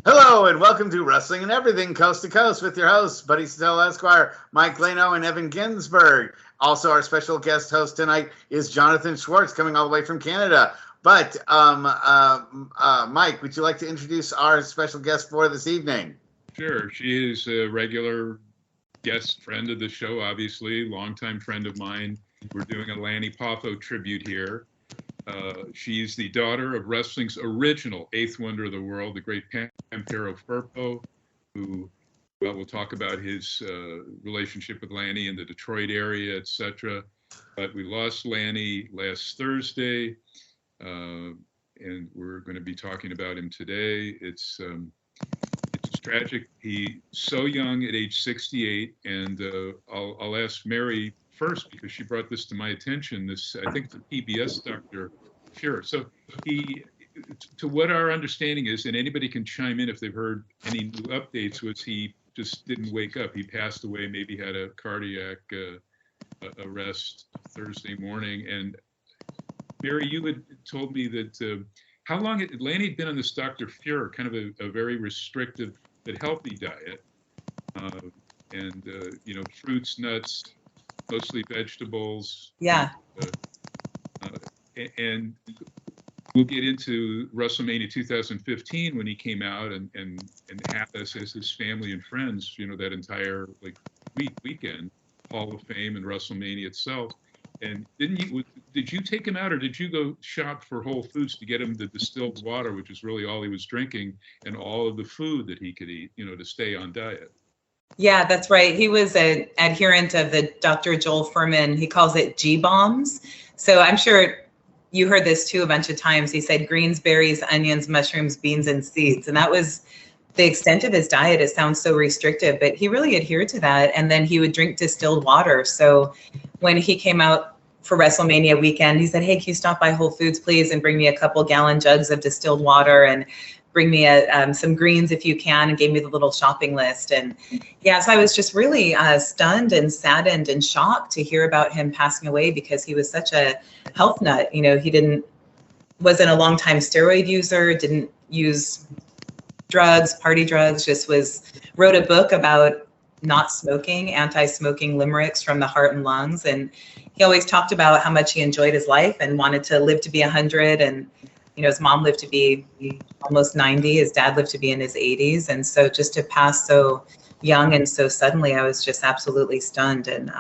Hello and welcome to Wrestling and Everything Coast to Coast with your hosts, Buddy Stella Esquire, Mike Lano, and Evan Ginzburg. Also, our special guest host tonight is Jonathan Schwartz, coming all the way from Canada. But, Mike, would you like to introduce our special guest for this evening? Sure. She is a regular guest friend of the show, obviously, longtime friend of mine. We're doing a Lanny Poffo tribute here. She's the daughter of wrestling's original eighth wonder of the world, the great Pampero Firpo, who, well, we'll talk about his relationship with Lanny in the Detroit area, etc. But we lost Lanny last Thursday, and we're going to be talking about him today. It's tragic. He's so young at age 68, and I'll ask Mary first because she brought this to my attention. This, I think, the PBS doctor, sure. So he, to what our understanding is, and anybody can chime in if they've heard any new updates, was he just didn't wake up. He passed away, maybe had a cardiac arrest Thursday morning. And Mary, you had told me that how long had Lanny been on this Dr. Fuhrer, kind of a very restrictive but healthy diet, and fruits, nuts, mostly vegetables. Yeah. And we'll get into WrestleMania 2015 when he came out and had us as his family and friends. That entire weekend, Hall of Fame and WrestleMania itself. And did you take him out, or did you go shop for Whole Foods to get him the distilled water, which is really all he was drinking, and all of the food that he could eat, to stay on diet? Yeah, that's right. He was an adherent of the Dr. Joel Fuhrman. He calls it G-bombs. So I'm sure you heard this too a bunch of times. He said greens, berries, onions, mushrooms, beans, and seeds. And that was the extent of his diet. It sounds so restrictive, but he really adhered to that. And then he would drink distilled water. So when he came out for WrestleMania weekend, he said, hey, can you stop by Whole Foods, please, and bring me a couple gallon jugs of distilled water and bring me some greens if you can, and gave me the little shopping list. And yeah, so I was just really stunned and saddened and shocked to hear about him passing away because he was such a health nut. He wasn't a long time steroid user, didn't use drugs, party drugs, just wrote a book about not smoking, anti-smoking limericks from the heart and lungs. And he always talked about how much he enjoyed his life and wanted to live to be 100. And, his mom lived to be almost 90. His dad lived to be in his 80s. And so just to pass so young and so suddenly, I was just absolutely stunned and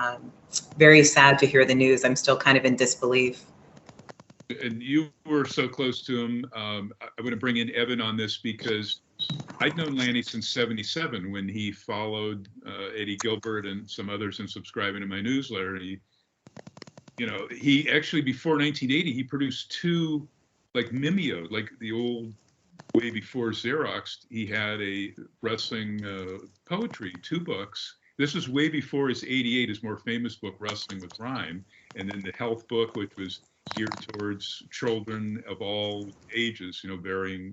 very sad to hear the news. I'm still kind of in disbelief. And you were so close to him. I want to bring in Evan on this because I'd known Lanny since '77 when he followed Eddie Gilbert and some others in subscribing to my newsletter. He actually, before 1980, he produced two, Mimeo, the old, way before Xerox. He had a wrestling poetry, two books. This was way before his '88, his more famous book, Wrestling with Rhyme, and then the health book, which was geared towards children of all ages, varying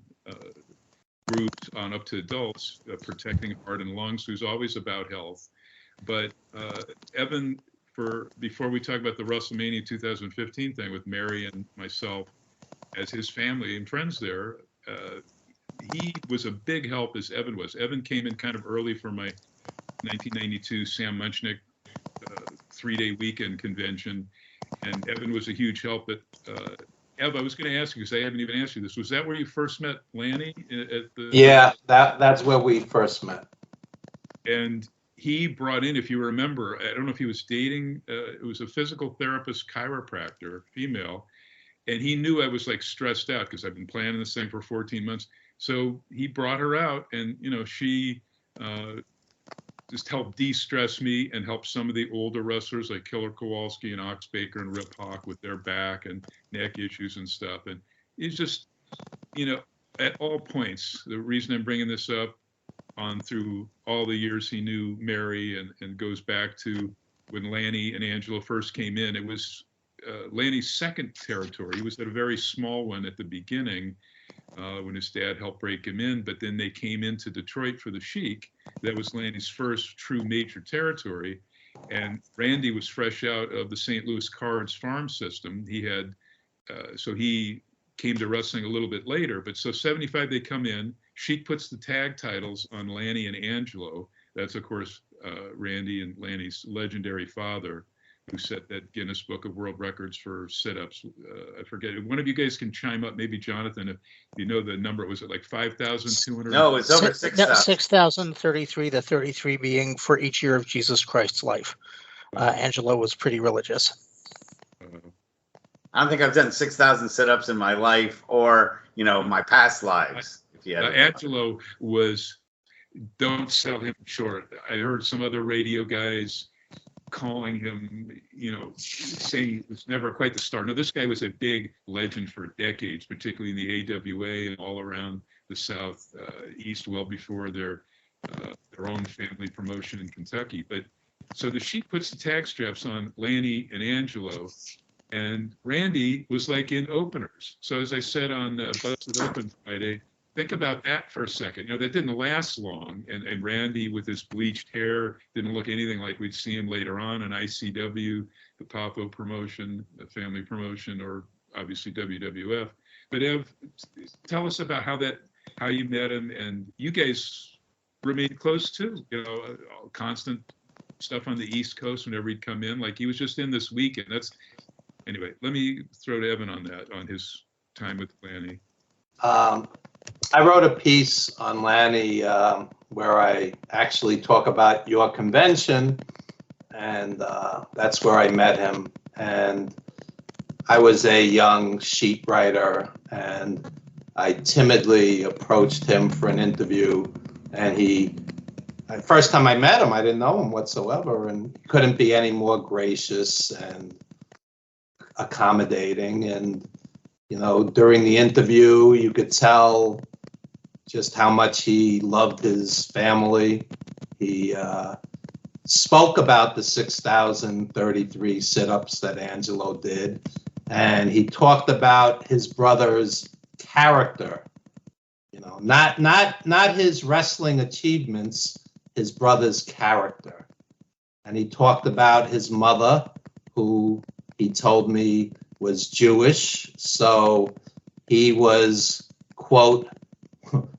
groups on up to adults, protecting heart and lungs. So he's always about health. But Evan, before we talk about the WrestleMania 2015 thing with Mary and myself as his family and friends there, he was a big help as Evan was. Evan came in kind of early for my 1992 Sam Munchnick 3-day weekend convention, and Evan was a huge help. But Ev, I was going to ask you, because I haven't even asked you this. Was that where you first met Lanny? Yeah, that's where we first met. And he brought in, if you remember, I don't know if he was dating, it was a physical therapist, chiropractor, female, and he knew I was stressed out because I've been planning this thing for 14 months. So he brought her out, and she just helped de-stress me and help some of the older wrestlers like Killer Kowalski and Ox Baker and Rip Hawk with their back and neck issues and stuff. And it's just, at all points, the reason I'm bringing this up on through all the years he knew Mary and goes back to when Lanny and Angela first came in, it was Lanny's second territory. He was at a very small one at the beginning when his dad helped break him in, but then they came into Detroit for the Sheik. That was Lanny's first true major territory. And Randy was fresh out of the St. Louis Cards farm system. He had, so he came to wrestling a little bit later, but so 75 they come in. Sheik puts the tag titles on Lanny and Angelo. That's, of course, Randy and Lanny's legendary father, who set that Guinness Book of World Records for sit-ups. I forget. One of you guys can chime up, maybe Jonathan, if you know the number. Was it like 5,200? No, it's over 6,000. 6,033, the 33 being for each year of Jesus Christ's life. Angelo was pretty religious. I don't think I've done 6,000 sit-ups in my life or, my past lives. Angelo was, don't sell him short. I heard some other radio guys calling him, saying he was never quite the star. No, this guy was a big legend for decades, particularly in the AWA and all around the South East, well before their own family promotion in Kentucky. But so the Sheik puts the tag straps on Lanny and Angelo, and Randy was like in openers. So as I said on Busted Open Friday, think about that for a second. That didn't last long. And Randy, with his bleached hair, didn't look anything like we'd see him later on in ICW, the Poffo promotion, the family promotion, or obviously WWF. But Ev, tell us about how you met him, and you guys remained close too. Constant stuff on the East Coast whenever he'd come in. Like he was just in this weekend. Anyway, let me throw to Evan on that, on his time with Lanny. I wrote a piece on Lanny where I actually talk about your convention, and that's where I met him. And I was a young sheet writer, and I timidly approached him for an interview. And the first time I met him, I didn't know him whatsoever, and couldn't be any more gracious and accommodating. And during the interview, you could tell just how much he loved his family. He spoke about the 6,033 sit-ups that Angelo did, and he talked about his brother's character. Not his wrestling achievements, his brother's character. And he talked about his mother, who he told me was Jewish, so he was, quote,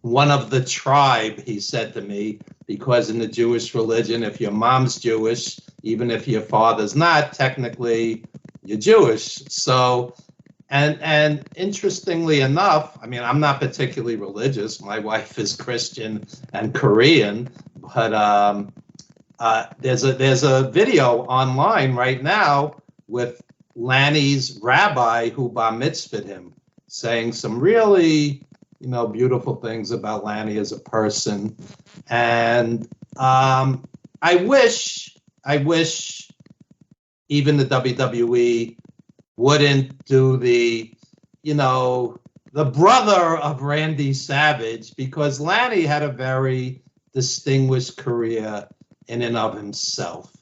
one of the tribe, he said to me, because in the Jewish religion, if your mom's Jewish, even if your father's not, technically you're Jewish. So, and interestingly enough, I mean, I'm not particularly religious. My wife is Christian and Korean, but there's a video online right now with Lanny's rabbi who bar mitzvahed him, saying some really beautiful things about Lanny as a person. And I wish even the WWE wouldn't do the brother of Randy Savage, because Lanny had a very distinguished career in and of himself.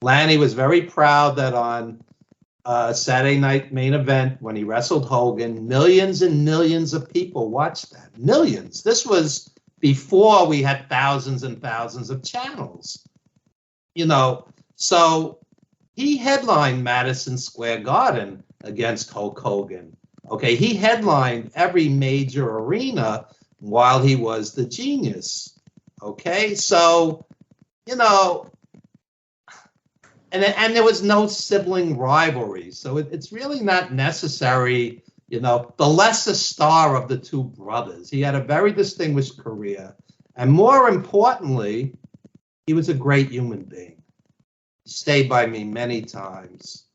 Lanny was very proud that on Saturday Night Main Event, when he wrestled Hogan, millions and millions of people watched that. Millions. This was before we had thousands and thousands of channels. So he headlined Madison Square Garden against Hulk Hogan. Okay, he headlined every major arena while he was the Genius. Okay, so, and there was no sibling rivalry. So it's really not necessary, the lesser star of the two brothers. He had a very distinguished career. And more importantly, he was a great human being. He stayed by me many times.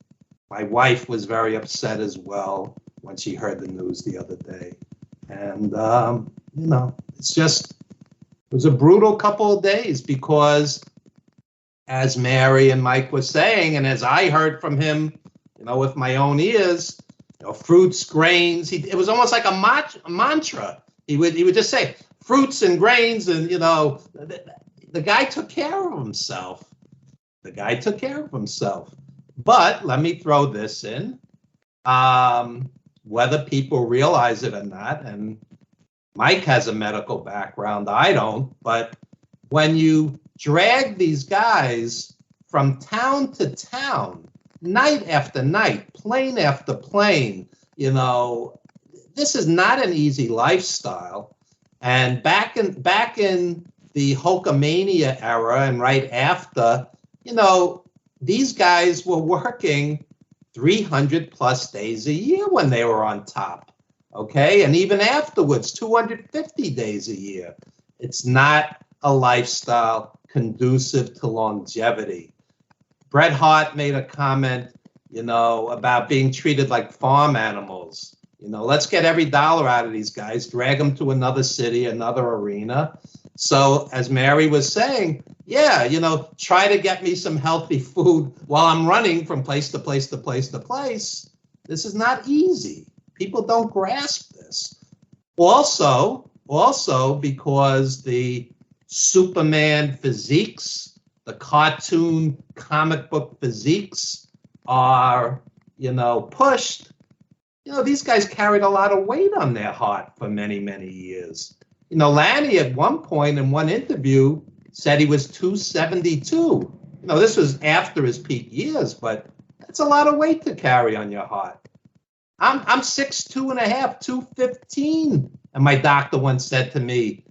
My wife was very upset as well when she heard the news the other day. And, it was a brutal couple of days because, as Mary and Mike were saying, and as I heard from him, with my own ears, fruits, grains. It was almost like a mantra. He would just say fruits and grains, and the guy took care of himself. But let me throw this in, whether people realize it or not, and Mike has a medical background, I don't, but when you drag these guys from town to town, night after night, plane after plane, this is not an easy lifestyle. And back in the Hulkamania era and right after, these guys were working 300 plus days a year when they were on top. Okay. And even afterwards, 250 days a year. It's not a lifestyle conducive to longevity. Bret Hart made a comment, about being treated like farm animals. Let's get every dollar out of these guys, drag them to another city, another arena. So as Mary was saying, yeah, try to get me some healthy food while I'm running from place to place to place to place. This is not easy. People don't grasp this. Also because the Superman physiques, the cartoon comic book physiques are, pushed. These guys carried a lot of weight on their heart for many, many years. Lanny at one point in one interview said he was 272. This was after his peak years, but that's a lot of weight to carry on your heart. I'm 6'2.5", 215. And my doctor once said to me,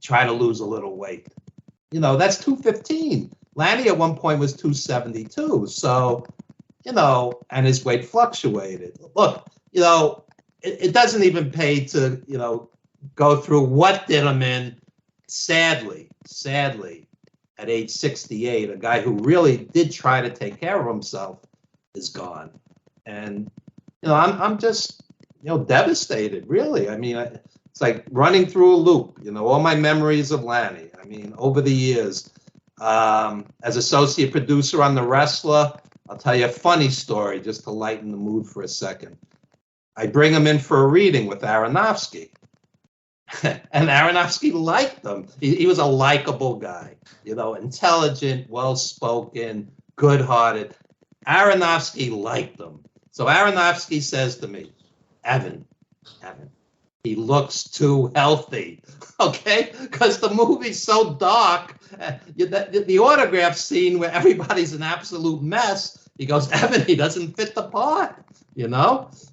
try to lose a little weight. That's 215. Lanny at one point was 272. So, and his weight fluctuated. Look, it doesn't even pay to, go through what did him in. Sadly, at age 68, a guy who really did try to take care of himself is gone. And, I'm just, devastated, really. I mean, it's like running through a loop, all my memories of Lanny. I mean, over the years, as associate producer on The Wrestler, I'll tell you a funny story just to lighten the mood for a second. I bring him in for a reading with Aronofsky. And Aronofsky liked him. He was a likable guy, intelligent, well-spoken, good-hearted. Aronofsky liked him. So Aronofsky says to me, Evan, he looks too healthy, okay? Because the movie's so dark. The autograph scene where everybody's an absolute mess, he goes, Evan, he doesn't fit the part,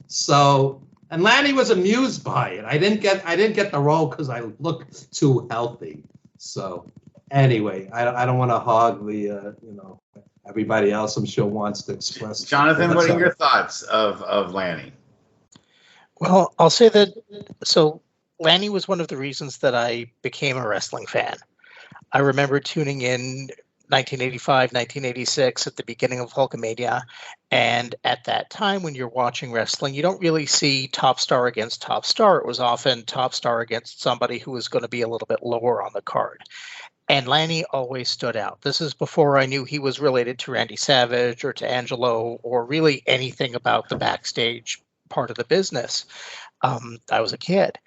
So, and Lanny was amused by it. I didn't get the role because I look too healthy. So, anyway, I don't want to hog the everybody else. I'm sure wants to express. Jonathan, what are your thoughts of Lanny? Well, I'll say that, so Lanny was one of the reasons that I became a wrestling fan. I remember tuning in 1985, 1986 at the beginning of Hulkamania. And at that time, when you're watching wrestling, you don't really see top star against top star. It was often top star against somebody who was going to be a little bit lower on the card. And Lanny always stood out. This is before I knew he was related to Randy Savage or to Angelo or really anything about the backstage part of the business. I was a kid,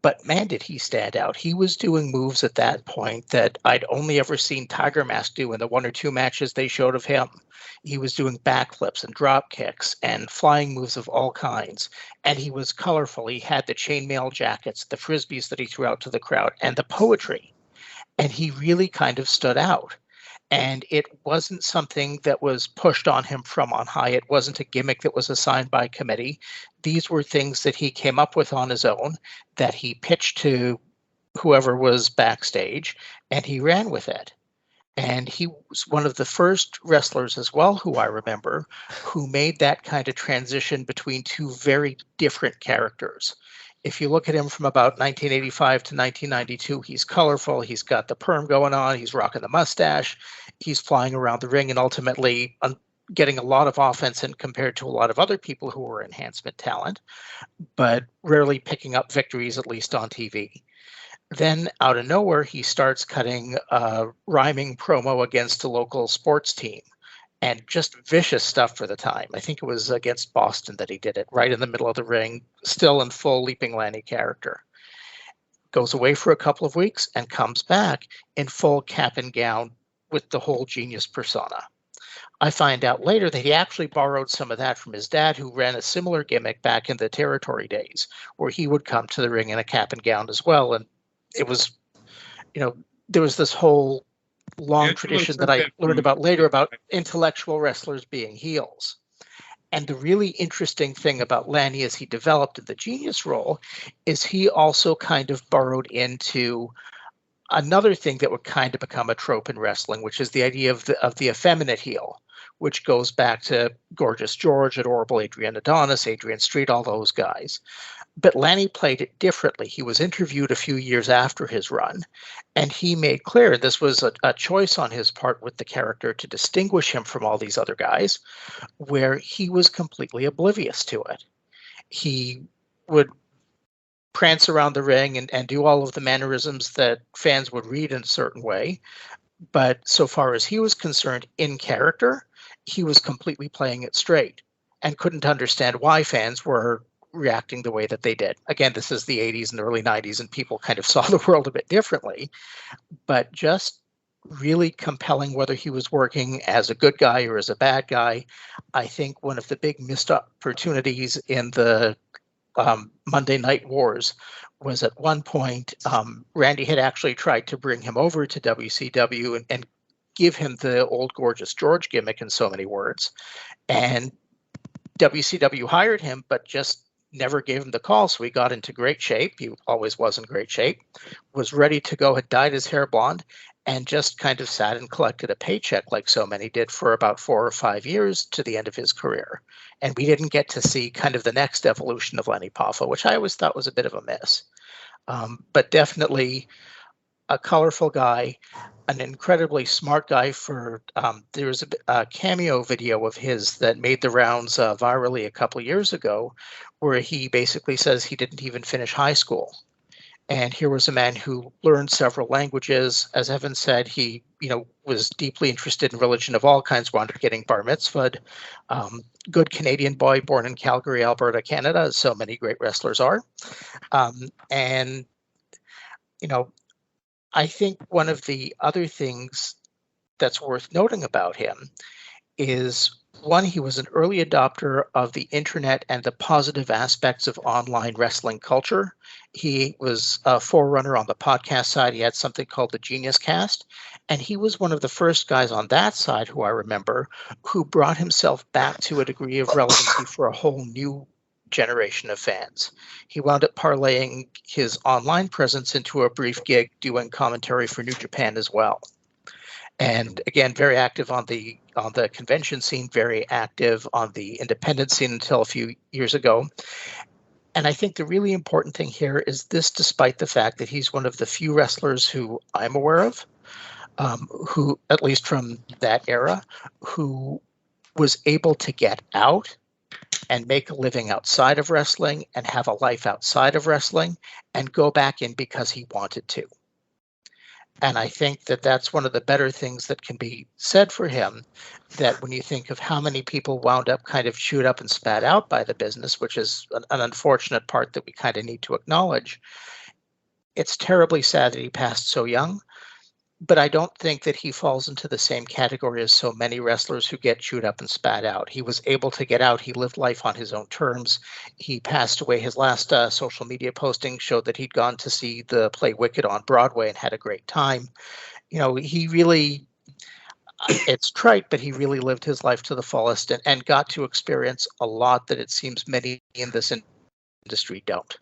but man, did he stand out. He was doing moves at that point that I'd only ever seen Tiger Mask do in the one or two matches they showed of him. He was doing backflips and drop kicks and flying moves of all kinds. And he was colorful. He had the chainmail jackets, the frisbees that he threw out to the crowd, and the poetry. And he really kind of stood out. And it wasn't something that was pushed on him from on high. It wasn't a gimmick that was assigned by committee. These were things that he came up with on his own, that he pitched to whoever was backstage, and he ran with it. And he was one of the first wrestlers as well, who I remember, who made that kind of transition between two very different characters. If you look at him from about 1985 to 1992, he's colorful. He's got the perm going on. He's rocking the mustache. He's flying around the ring and ultimately getting a lot of offense in compared to a lot of other people who were enhancement talent, but rarely picking up victories, at least on TV. Then out of nowhere, he starts cutting a rhyming promo against a local sports team. And just vicious stuff for the time. I think it was against Boston that he did it, right in the middle of the ring, still in full Leaping Lanny character. Goes away for a couple of weeks and comes back in full cap and gown with the whole genius persona. I find out later that he actually borrowed some of that from his dad, who ran a similar gimmick back in the territory days, where he would come to the ring in a cap and gown as well. And it was, there was this whole long tradition that I learned about later about intellectual wrestlers being heels. And the really interesting thing about Lanny as he developed in the genius role is he also kind of burrowed into another thing that would kind of become a trope in wrestling, which is the idea of the effeminate heel, which goes back to Gorgeous George, Adorable Adrian Adonis, Adrian Street, all those guys. But Lanny played it differently. He was interviewed a few years after his run, and he made clear this was a choice on his part with the character to distinguish him from all these other guys, where he was completely oblivious to it. He would prance around the ring and do all of the mannerisms that fans would read in a certain way. But so far as he was concerned in character, he was completely playing it straight and couldn't understand why fans were reacting the way that they did. Again, this is the 80s and early 90s, and people kind of saw the world a bit differently, but just really compelling whether he was working as a good guy or as a bad guy. I think one of the big missed opportunities in the Monday Night Wars was at one point, Randy had actually tried to bring him over to WCW and give him the old Gorgeous George gimmick in so many words. And WCW hired him, but just never gave him the call. So he got into great shape. He always was in great shape, was ready to go, had dyed his hair blonde, and just kind of sat and collected a paycheck like so many did for about 4 or 5 years to the end of his career. And we didn't get to see kind of the next evolution of Lanny Poffo, which I always thought was a bit of a miss. But definitely a colorful guy, an incredibly smart guy. There was a cameo video of his that made the rounds virally a couple of years ago, where he basically says he didn't even finish high school. And here was a man who learned several languages. As Evan said, he was deeply interested in religion of all kinds, wound up getting bar mitzvahed. Good Canadian boy, born in Calgary, Alberta, Canada, as so many great wrestlers are. And I think one of the other things that's worth noting about him is, one, he was an early adopter of the internet and the positive aspects of online wrestling culture. He was a forerunner on the podcast side. He had something called the Genius Cast, and he was one of the first guys on that side who I remember who brought himself back to a degree of relevancy for a whole new generation of fans. He wound up parlaying his online presence into a brief gig doing commentary for New Japan as well. And again, very active on the convention scene, very active on the independent scene until a few years ago. And I think the really important thing here is this, despite the fact that he's one of the few wrestlers who I'm aware of, who, at least from that era, who was able to get out and make a living outside of wrestling and have a life outside of wrestling and go back in because he wanted to. And I think that that's one of the better things that can be said for him, that when you think of how many people wound up kind of chewed up and spat out by the business, which is an unfortunate part that we kind of need to acknowledge, it's terribly sad that he passed so young. But I don't think that he falls into the same category as so many wrestlers who get chewed up and spat out. He was able to get out. He lived life on his own terms. He passed away. His last social media posting showed that he'd gone to see the play Wicked on Broadway and had a great time. He really, it's trite, but he really lived his life to the fullest and got to experience a lot that it seems many in this industry don't.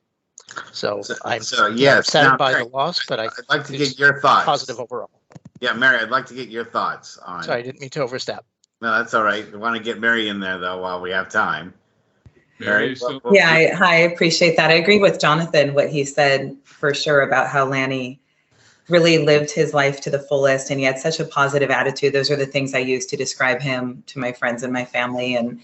So I'm saddened by the loss, but I'd like to get your thoughts. Positive overall. Yeah, Mary, I'd like to get your thoughts on. Sorry, I didn't mean to overstep. No, that's all right. We want to get Mary in there though while we have time. Mary, I appreciate that. I agree with Jonathan what he said for sure about how Lanny really lived his life to the fullest, and he had such a positive attitude. Those are the things I use to describe him to my friends and my family. And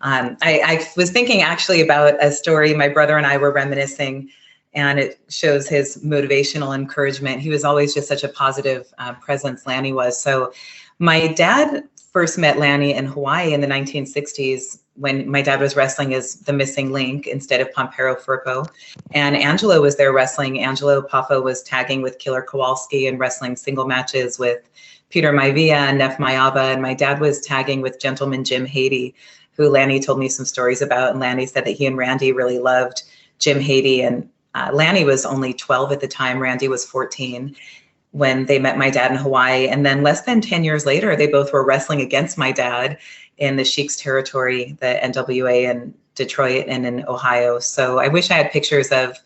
I was thinking actually about a story my brother and I were reminiscing, and it shows his motivational encouragement. He was always just such a positive presence, Lanny was. So my dad first met Lanny in Hawaii in the 1960s when my dad was wrestling as the missing link instead of Pampero Firpo. And Angelo was there wrestling. Angelo Poffo was tagging with Killer Kowalski and wrestling single matches with Peter Maivia and Neff Mayaba. And my dad was tagging with Gentleman Jim Haiti, who Lanny told me some stories about. And Lanny said that he and Randy really loved Jim Haiti. And Lanny was only 12 at the time. Randy was 14 when they met my dad in Hawaii. And then less than 10 years later, they both were wrestling against my dad in the Sheik's territory, the NWA in Detroit and in Ohio. So I wish I had pictures of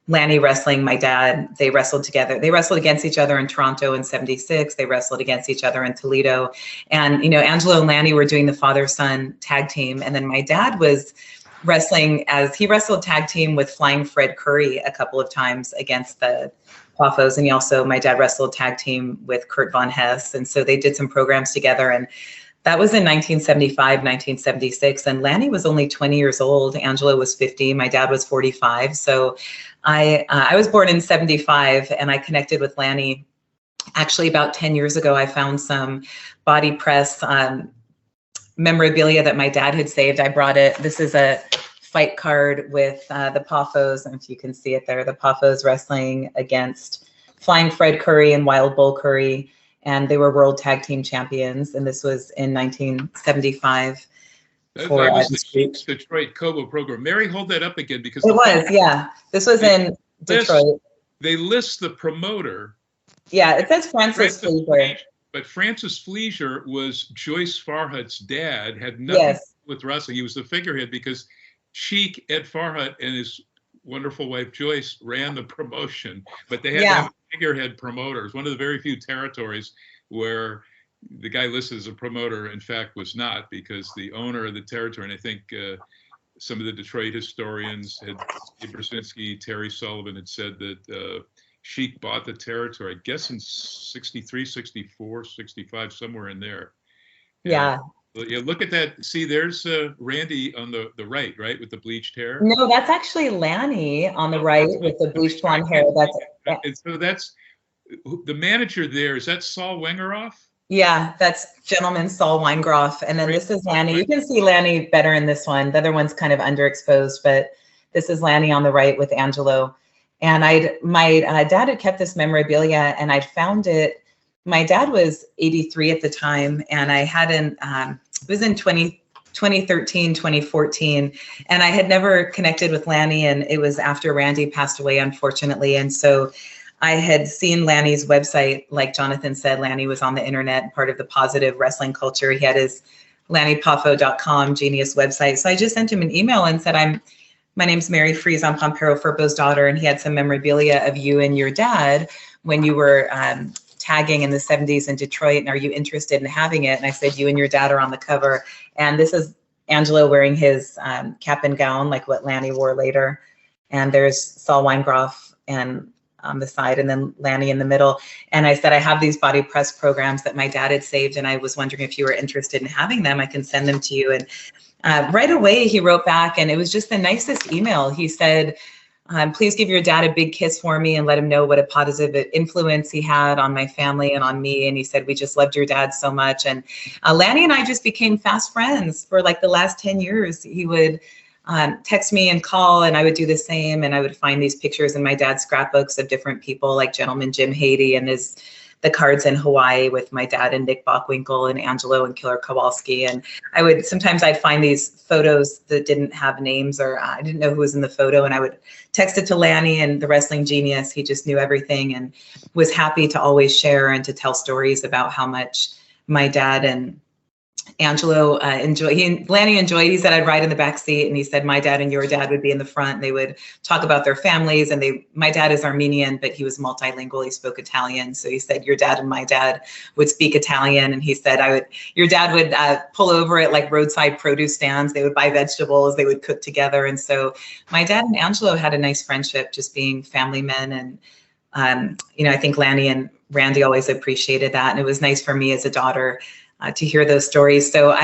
Lanny wrestling my dad. They wrestled together. They wrestled against each other in Toronto in '76. They wrestled against each other in Toledo. And, you know, Angelo and Lanny were doing the father-son tag team. And then my dad was wrestling he wrestled tag team with Flying Fred Curry a couple of times against the Poffos. And my dad wrestled tag team with Kurt Von Hess. And so they did some programs together. And that was in 1975, 1976. And Lanny was only 20 years old. Angelo was 50. My dad was 45. So I was born in '75, and I connected with Lanny actually about 10 years ago. I found some body press memorabilia that my dad had saved. I brought it. This is a fight card with the Poffos, and if you can see it there, the Poffos wrestling against Flying Fred Curry and Wild Bull Curry, and they were world tag team champions, and this was in 1975. That was the Sheik's Detroit Kobo program. Mary, hold that up again, because it was, yeah. This was in Detroit. They list the promoter. Yeah, it says Francis Fleischer. But Francis Fleischer was Joyce Farhut's dad, had nothing with wrestling. He was the figurehead because Sheik, Ed Farhut, and his wonderful wife Joyce ran the promotion, but they had to have figurehead promoters. One of the very few territories where the guy listed as a promoter, in fact, was not, because the owner of the territory, and I think some of the Detroit historians, Steve Brzezinski, Terry Sullivan, had said that Sheik bought the territory, I guess in 63, 64, 65, somewhere in there. Yeah. Yeah, look at that. See, there's Randy on the right, with the bleached hair. No, that's actually Lanny on the right with the bleached blonde hair. And so that's the manager there. Is that Saul Wengeroff? Yeah, that's gentleman Saul Weingroff. And then this is Lanny. You can see Lanny better in this one. The other one's kind of underexposed, but this is Lanny on the right with Angelo. And my dad had kept this memorabilia, and I'd found it. My dad was 83 at the time, and I hadn't, it was in 2013, 2014, and I had never connected with Lanny, and it was after Randy passed away, unfortunately. And so I had seen Lanny's website. Like Jonathan said, Lanny was on the internet, part of the positive wrestling culture. He had his LannyPoffo.com genius website. So I just sent him an email and said, my name's Mary Fries-Pampero Firpo's daughter, and he had some memorabilia of you and your dad when you were tagging in the 70s in Detroit, and are you interested in having it? And I said, you and your dad are on the cover. And this is Angelo wearing his cap and gown, like what Lanny wore later. And there's Saul Weingroff and on the side, and then Lanny in the middle. And I said, I have these body press programs that my dad had saved, and I was wondering if you were interested in having them. I can send them to you. And right away he wrote back, and it was just the nicest email. He said, please give your dad a big kiss for me and let him know what a positive influence he had on my family and on me. And he said, we just loved your dad so much. And Lanny and I just became fast friends for like the last 10 years. He would text me and call, and I would do the same. And I would find these pictures in my dad's scrapbooks of different people, like Gentleman Jim Haiti and the cards in Hawaii with my dad and Nick Bockwinkel and Angelo and Killer Kowalski. And sometimes I'd find these photos that didn't have names, or I didn't know who was in the photo, and I would text it to Lanny, and the wrestling genius, he just knew everything and was happy to always share and to tell stories about how much my dad and Angelo Lanny enjoyed. He said I'd ride in the back seat, and he said my dad and your dad would be in the front, and they would talk about their families. And my dad is Armenian, but he was multilingual. He spoke Italian. So he said your dad and my dad would speak Italian. And he said your dad would pull over at like roadside produce stands. They would buy vegetables. They would cook together. And so my dad and Angelo had a nice friendship, just being family men. And I think Lanny and Randy always appreciated that. And it was nice for me as a daughter to hear those stories. So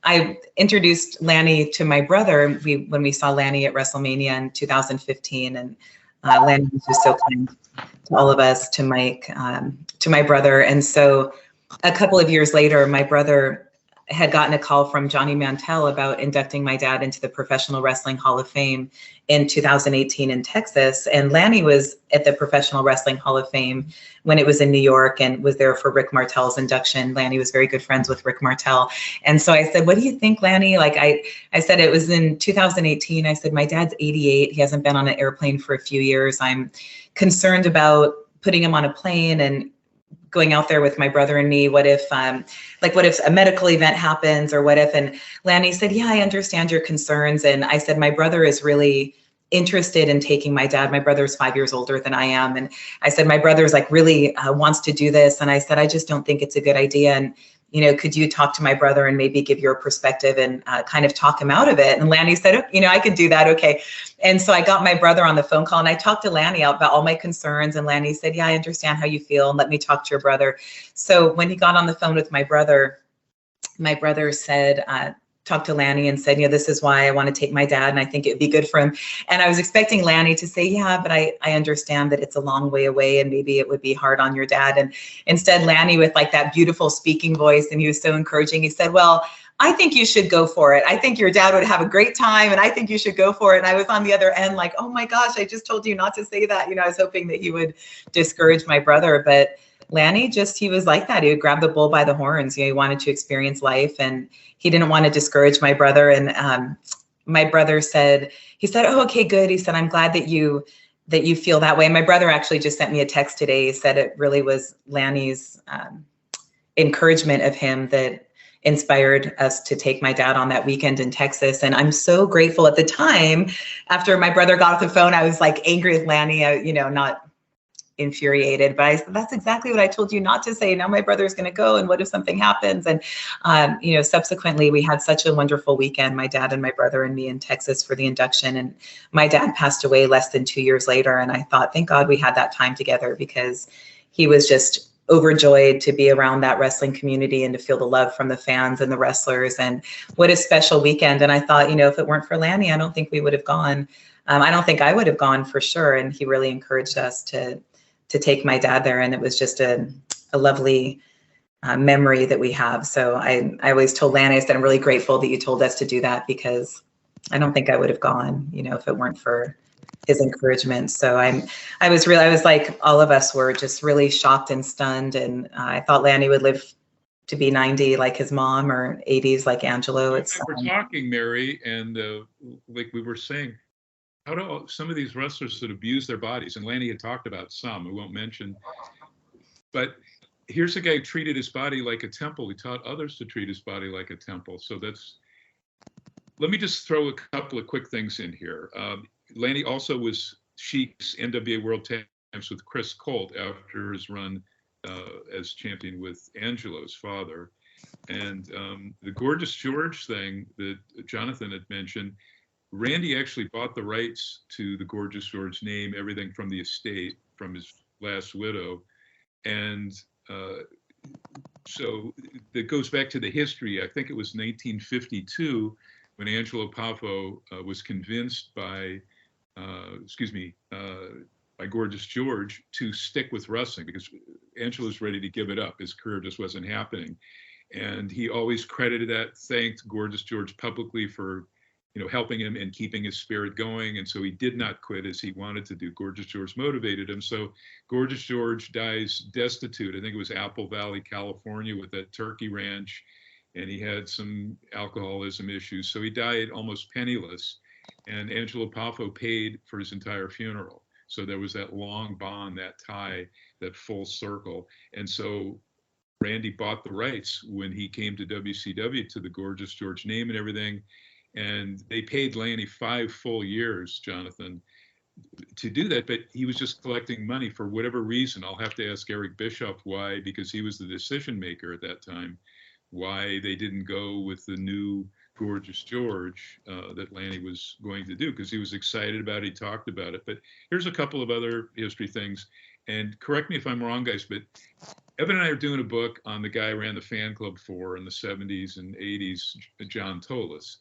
I introduced Lanny to my brother when we saw Lanny at WrestleMania in 2015, and Lanny was just so kind to all of us, to Mike, to my brother. And so a couple of years later, my brother had gotten a call from Johnny Mantell about inducting my dad into the Professional Wrestling Hall of Fame in 2018 in Texas. And Lanny was at the Professional Wrestling Hall of Fame when it was in New York, and was there for Rick Martel's induction. Lanny was very good friends with Rick Martel. And so I said, what do you think, Lanny? Like I said, it was in 2018. I said, my dad's 88. He hasn't been on an airplane for a few years. I'm concerned about putting him on a plane, and going out there with my brother and me, what if a medical event happens, or what if, and Lanny said, yeah, I understand your concerns. And I said, my brother is really interested in taking my dad. My brother's 5 years older than I am. And I said, my brother's like really wants to do this. And I said, I just don't think it's a good idea. And, could you talk to my brother and maybe give your perspective and kind of talk him out of it? And Lanny said, I could do that. Okay. And so I got my brother on the phone call and I talked to Lanny about all my concerns. And Lanny said, yeah, I understand how you feel. And let me talk to your brother. So when he got on the phone with my brother said, talked to Lanny and said, this is why I want to take my dad and I think it'd be good for him. And I was expecting Lanny to say, yeah, but I understand that it's a long way away and maybe it would be hard on your dad. And instead, Lanny, with like that beautiful speaking voice, and he was so encouraging, he said, well, I think you should go for it. I think your dad would have a great time and I think you should go for it. And I was on the other end like, oh my gosh, I just told you not to say that. I was hoping that he would discourage my brother, but Lanny he was like that. He would grab the bull by the horns. He wanted to experience life and he didn't want to discourage my brother. And my brother said, oh, okay, good. He said, I'm glad that you feel that way. And my brother actually just sent me a text today. He said it really was Lanny's encouragement of him that inspired us to take my dad on that weekend in Texas. And I'm so grateful. At the time, after my brother got off the phone, I was like angry with Lanny, not infuriated, but I said, that's exactly what I told you not to say. Now my brother's going to go. And what if something happens? And, subsequently we had such a wonderful weekend, my dad and my brother and me in Texas for the induction. And my dad passed away less than 2 years later. And I thought, thank God we had that time together because he was just overjoyed to be around that wrestling community and to feel the love from the fans and the wrestlers. And what a special weekend. And I thought, if it weren't for Lanny, I don't think we would have gone. I don't think I would have gone for sure. And he really encouraged us to take my dad there. And it was just a lovely memory that we have. So I always told Lanny, I said, I'm really grateful that you told us to do that because I don't think I would have gone, if it weren't for his encouragement. So I was like, all of us were just really shocked and stunned. And I thought Lanny would live to be 90 like his mom or 80s like Angelo. We're talking, Mary, and like we were saying, how do some of these wrestlers that abuse their bodies, and Lanny had talked about some, we won't mention, but here's a guy who treated his body like a temple. He taught others to treat his body like a temple. So let me just throw a couple of quick things in here. Lanny also was Sheik's NWA World Champs with Chris Colt after his run as champion with Angelo's father. And the Gorgeous George thing that Jonathan had mentioned, Randy actually bought the rights to the Gorgeous George name, everything from the estate, from his last widow. And so that goes back to the history. I think it was 1952 when Angelo Poffo was convinced by Gorgeous George to stick with wrestling because Angelo was ready to give it up. His career just wasn't happening. And he always credited that, thanked Gorgeous George publicly for helping him and keeping his spirit going. And so he did not quit as he wanted to do. Gorgeous George motivated him. So Gorgeous George dies destitute. I think it was Apple Valley, California, with that turkey ranch. And he had some alcoholism issues. So he died almost penniless. And Angelo Poffo paid for his entire funeral. So there was that long bond, that tie, that full circle. And so Randy bought the rights when he came to WCW to the Gorgeous George name and everything. And they paid Lanny 5 full years, Jonathan, to do that. But he was just collecting money for whatever reason. I'll have to ask Eric Bischoff why, because he was the decision maker at that time, why they didn't go with the new Gorgeous George that Lanny was going to do, because he was excited about it. He talked about it. But here's a couple of other history things. And correct me if I'm wrong, guys, but Evan and I are doing a book on the guy I ran the fan club for in the 70s and 80s, John Tolis.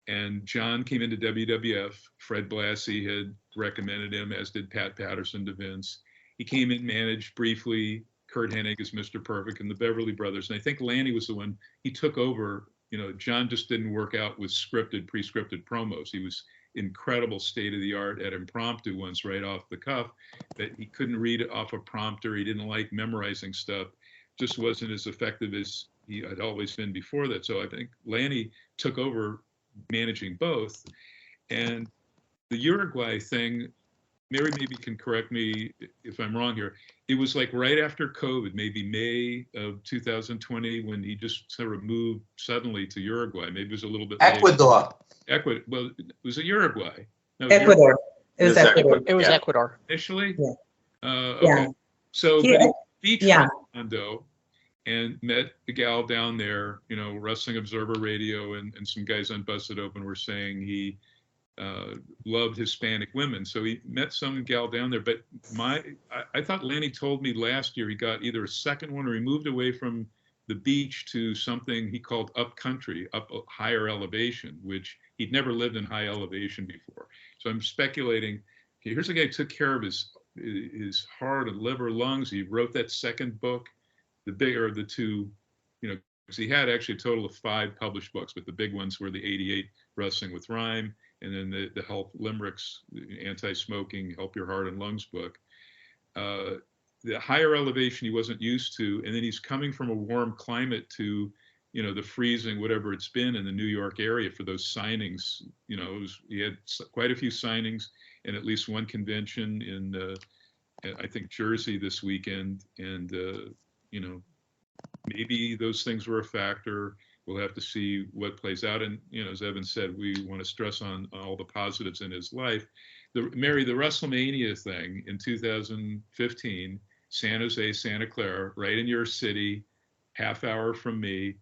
And John came into WWF. Fred Blassie had recommended him, as did Pat Patterson to Vince. He came in, managed briefly Kurt Hennig as Mr. Perfect and the Beverly Brothers. And I think Lanny was the one, he took over. John just didn't work out with pre-scripted promos. He was incredible state-of-the-art at impromptu ones right off the cuff, but he couldn't read it off a prompter. He didn't like memorizing stuff. Just wasn't as effective as he had always been before that. So I think Lanny took over managing both. And the Uruguay thing, Mary maybe can correct me if I'm wrong here. It was like right after COVID, maybe May of 2020, when he just sort of moved suddenly to Uruguay. Maybe it was a little bit later. Ecuador. Ecuador. Well, was it Uruguay? No, Ecuador. It was It was Ecuador. It was Yeah. Ecuador. Initially? Yeah. Okay. Yeah. So, He- but he beached yeah. Orlando and met a gal down there, you know, Wrestling Observer Radio, and some guys on Busted Open were saying he loved Hispanic women. So he met some gal down there. But I thought Lanny told me last year he got either a second one or he moved away from the beach to something he called up country, up a higher elevation, which he'd never lived in high elevation before. So I'm speculating, okay, here's a guy who took care of his heart and liver, lungs. He wrote that second book, the bigger of the two, you know, because he had actually a total of 5 published books, but the big ones were the 88 Wrestling with Rhyme, and then the health limericks, anti-smoking, help your heart and lungs book. The higher elevation he wasn't used to, and then he's coming from a warm climate to, you know, the freezing, whatever it's been in the New York area for those signings. You know, he had quite a few signings and at least one convention in, I think, Jersey this weekend. And, you know, maybe those things were a factor. We'll have to see what plays out. And, you know, as Evan said, we want to stress on all the positives in his life. Mary, the WrestleMania thing in 2015, San Jose, Santa Clara, right in your city, half hour from me.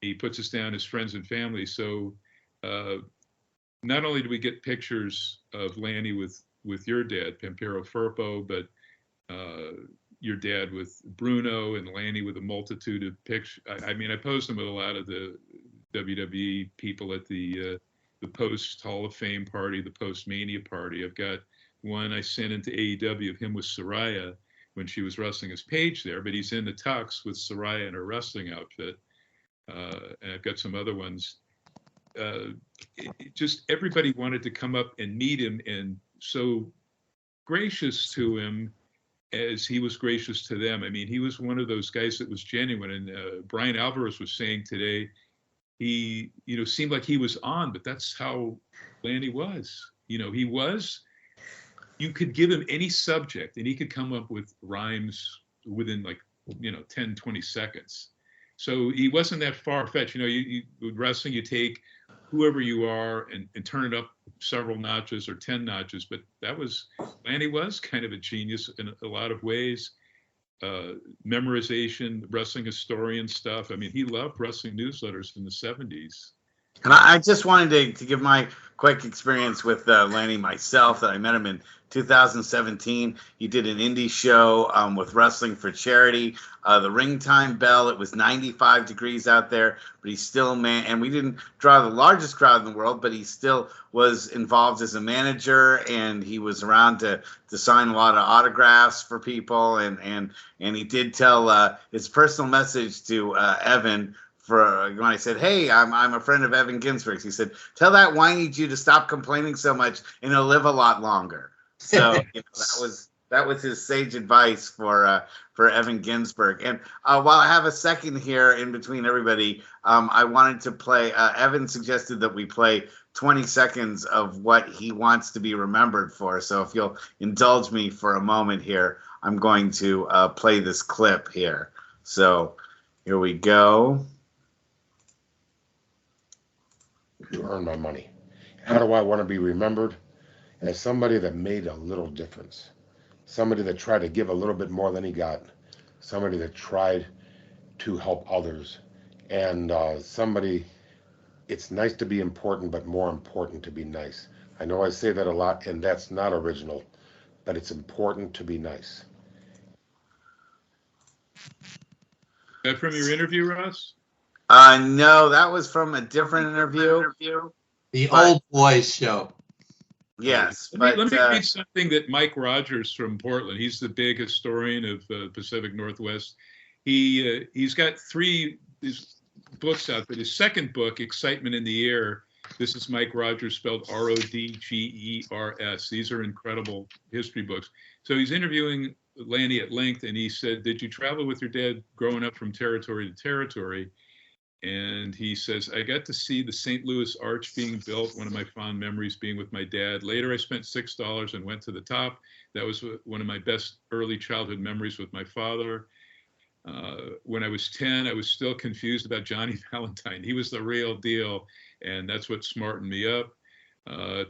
He puts us down as friends and family. So not only do we get pictures of Lanny with your dad, Pampero Firpo, but your dad with Bruno and Lanny with a multitude of pictures. I mean, I posed them with a lot of the WWE people at the post Hall of Fame party, the post Mania party. I've got one I sent into AEW of him with Saraya when she was wrestling as Paige there, but he's in the tux with Saraya in her wrestling outfit. And I've got some other ones. Just everybody wanted to come up and meet him, and so gracious to him as he was gracious to them. I mean, he was one of those guys that was genuine. And Brian Alvarez was saying today, he, you know, seemed like he was on, but that's how Lanny was. You know, he was, you could give him any subject and he could come up with rhymes within, like, you know, 10, 20 seconds. So he wasn't that far-fetched. You know, you with wrestling, you take whoever you are and turn it up several notches or 10 notches. But Lanny was kind of a genius in a lot of ways. Memorization, wrestling historian stuff. I mean, he loved wrestling newsletters in the 70s. And I just wanted to give my quick experience with Lanny myself, that I met him in 2017. He did an indie show with Wrestling for Charity. The ring time bell, it was 95 degrees out there, but he still and we didn't draw the largest crowd in the world, but he still was involved as a manager, and he was around to sign a lot of autographs for people, and he did tell his personal message to Evan. For when I said, "Hey, I'm a friend of Evan Ginzburg's," he said, "Tell that whiny Jew to stop complaining so much, and he'll live a lot longer." So you know, that was his sage advice for Evan Ginzburg. And while I have a second here in between everybody, I wanted to play. Evan suggested that we play 20 seconds of what he wants to be remembered for. So if you'll indulge me for a moment here, I'm going to play this clip here. So here we go. To earn my money. How do I want to be remembered? As somebody that made a little difference, somebody that tried to give a little bit more than he got, somebody that tried to help others, and somebody, it's nice to be important, but more important to be nice. I know I say that a lot, and that's not original, but it's important to be nice. Is that from your interview, Russ? No, that was from a different interview. The Old Boys Show. Yes, let me read something that Mike Rogers from Portland. He's the big historian of Pacific Northwest. He's got 3 books out, but his second book, Excitement in the Air. This is Mike Rogers, spelled Rodgers. These are incredible history books. So he's interviewing Lanny at length, and he said, "Did you travel with your dad growing up from territory to territory?" And he says, I got to see the St. Louis Arch being built, one of my fond memories being with my dad. Later, I spent $6 and went to the top. That was one of my best early childhood memories with my father. When I was 10, I was still confused about Johnny Valentine. He was the real deal, and that's what smartened me up.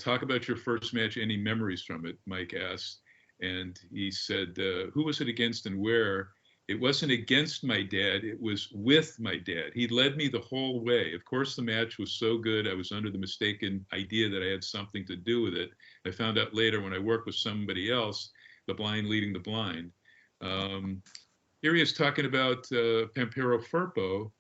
Talk about your first match, any memories from it, Mike asked. And he said, who was it against and where? It wasn't against my dad, it was with my dad. He led me the whole way. Of course, the match was so good, I was under the mistaken idea that I had something to do with it. I found out later when I worked with somebody else, the blind leading the blind. Here he is talking about Pampero Firpo.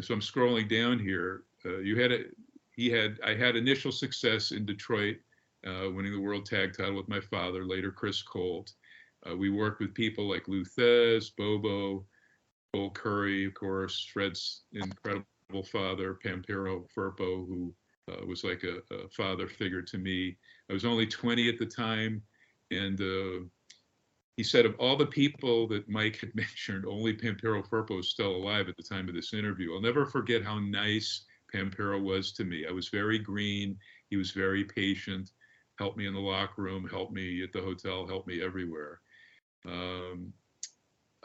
So I'm scrolling down here. I had initial success in Detroit, winning the world tag title with my father, later Chris Colt. We worked with people like Lou Thez, Bobo, Cole Curry, of course, Fred's incredible father, Pampero Firpo, who was like a father figure to me. I was only 20 at the time, and he said of all the people that Mike had mentioned, only Pampero Firpo was still alive at the time of this interview. I'll never forget how nice Pampero was to me. I was very green. He was very patient, helped me in the locker room, helped me at the hotel, helped me everywhere.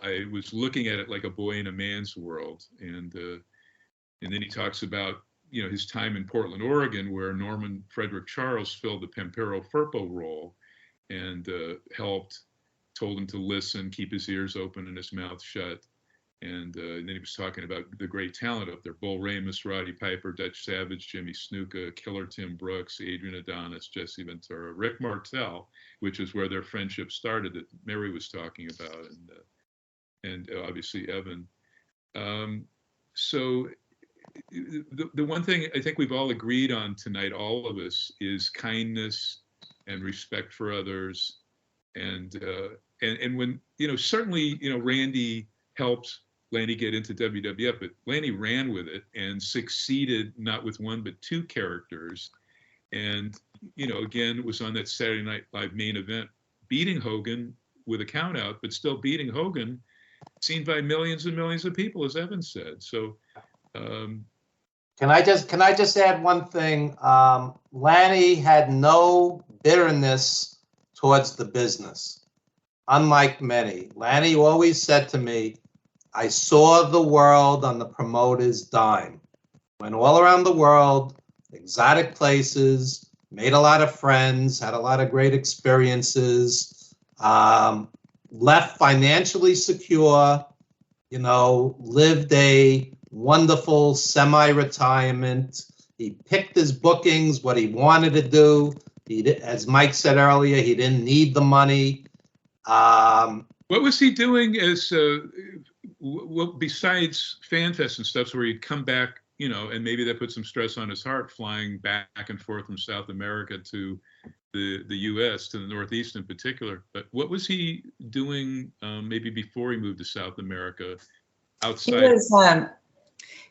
I was looking at it like a boy in a man's world. And then he talks about, his time in Portland, Oregon, where Norman Frederick Charles filled the Pampero Firpo role and told him to listen, keep his ears open and his mouth shut. And then he was talking about the great talent up there: Bull Ramus, Roddy Piper, Dutch Savage, Jimmy Snuka, Killer Tim Brooks, Adrian Adonis, Jesse Ventura, Rick Martel, which is where their friendship started that Mary was talking about, and obviously Evan. So the one thing I think we've all agreed on tonight, all of us, is kindness and respect for others. And when, certainly, Randy helped Lanny get into WWF, but Lanny ran with it and succeeded not with one but two characters. And, again, was on that Saturday Night Live main event, beating Hogan with a count out, but still beating Hogan, seen by millions and millions of people, as Evan said. So Can I just add one thing? Lanny had no bitterness towards the business, unlike many. Lanny always said to me, I saw the world on the promoter's dime. Went all around the world, exotic places, made a lot of friends, had a lot of great experiences, left financially secure, lived a wonderful semi-retirement. He picked his bookings, what he wanted to do. As Mike said earlier, he didn't need the money. What was he doing besides FanFest and stuff, where he'd come back, and maybe that put some stress on his heart, flying back and forth from South America to the U.S., to the Northeast in particular. But what was he doing maybe before he moved to South America outside?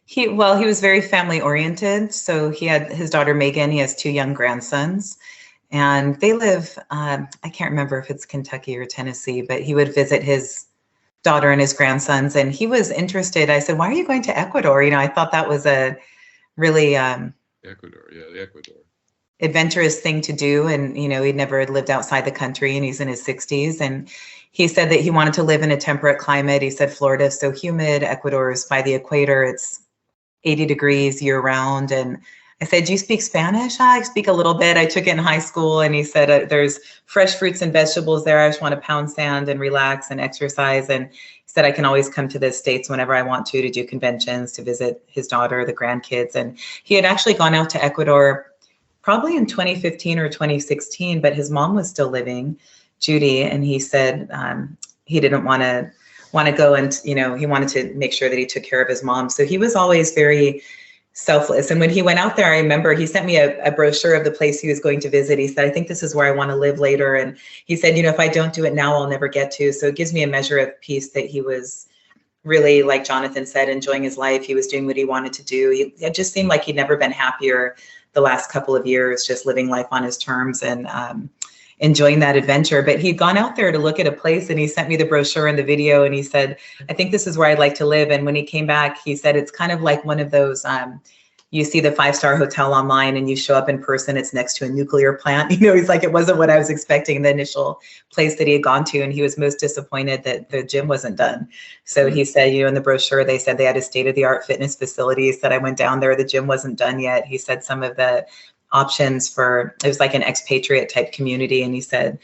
He was very family oriented. So he had his daughter Megan. He has two young grandsons, and they live, I can't remember if it's Kentucky or Tennessee, but he would visit his daughter and his grandsons, and he was interested. I said, why are you going to Ecuador? I thought that was a really Ecuador adventurous thing to do. And, he'd never lived outside the country, and he's in his 60s. And he said that he wanted to live in a temperate climate. He said Florida is so humid. Ecuador is by the equator. It's 80 degrees year round. And I said, do you speak Spanish? I speak a little bit. I took it in high school. And he said, there's fresh fruits and vegetables there. I just want to pound sand and relax and exercise. And he said, I can always come to the States whenever I want to do conventions, to visit his daughter, the grandkids. And he had actually gone out to Ecuador probably in 2015 or 2016, but his mom was still living, Judy. And he said he didn't want to go, and, he wanted to make sure that he took care of his mom. So he was always very selfless. And when he went out there, I remember he sent me a brochure of the place he was going to visit. He said, I think this is where I want to live later. And he said, if I don't do it now, I'll never get to. So it gives me a measure of peace that he was really, like Jonathan said, enjoying his life. He was doing what he wanted to do. It just seemed like he'd never been happier the last couple of years, just living life on his terms. And enjoying that adventure. But he'd gone out there to look at a place, and he sent me the brochure and the video, and he said, I think this is where I'd like to live. And when he came back, he said, it's kind of like one of those, you see the 5-star hotel online and you show up in person, it's next to a nuclear plant. He's like, it wasn't what I was expecting, the initial place that he had gone to. And he was most disappointed that the gym wasn't done. So he said, in the brochure, they said they had a state-of-the-art fitness facility. He said, I went down there, the gym wasn't done yet. He said some of the options it was like an expatriate type community. And he said,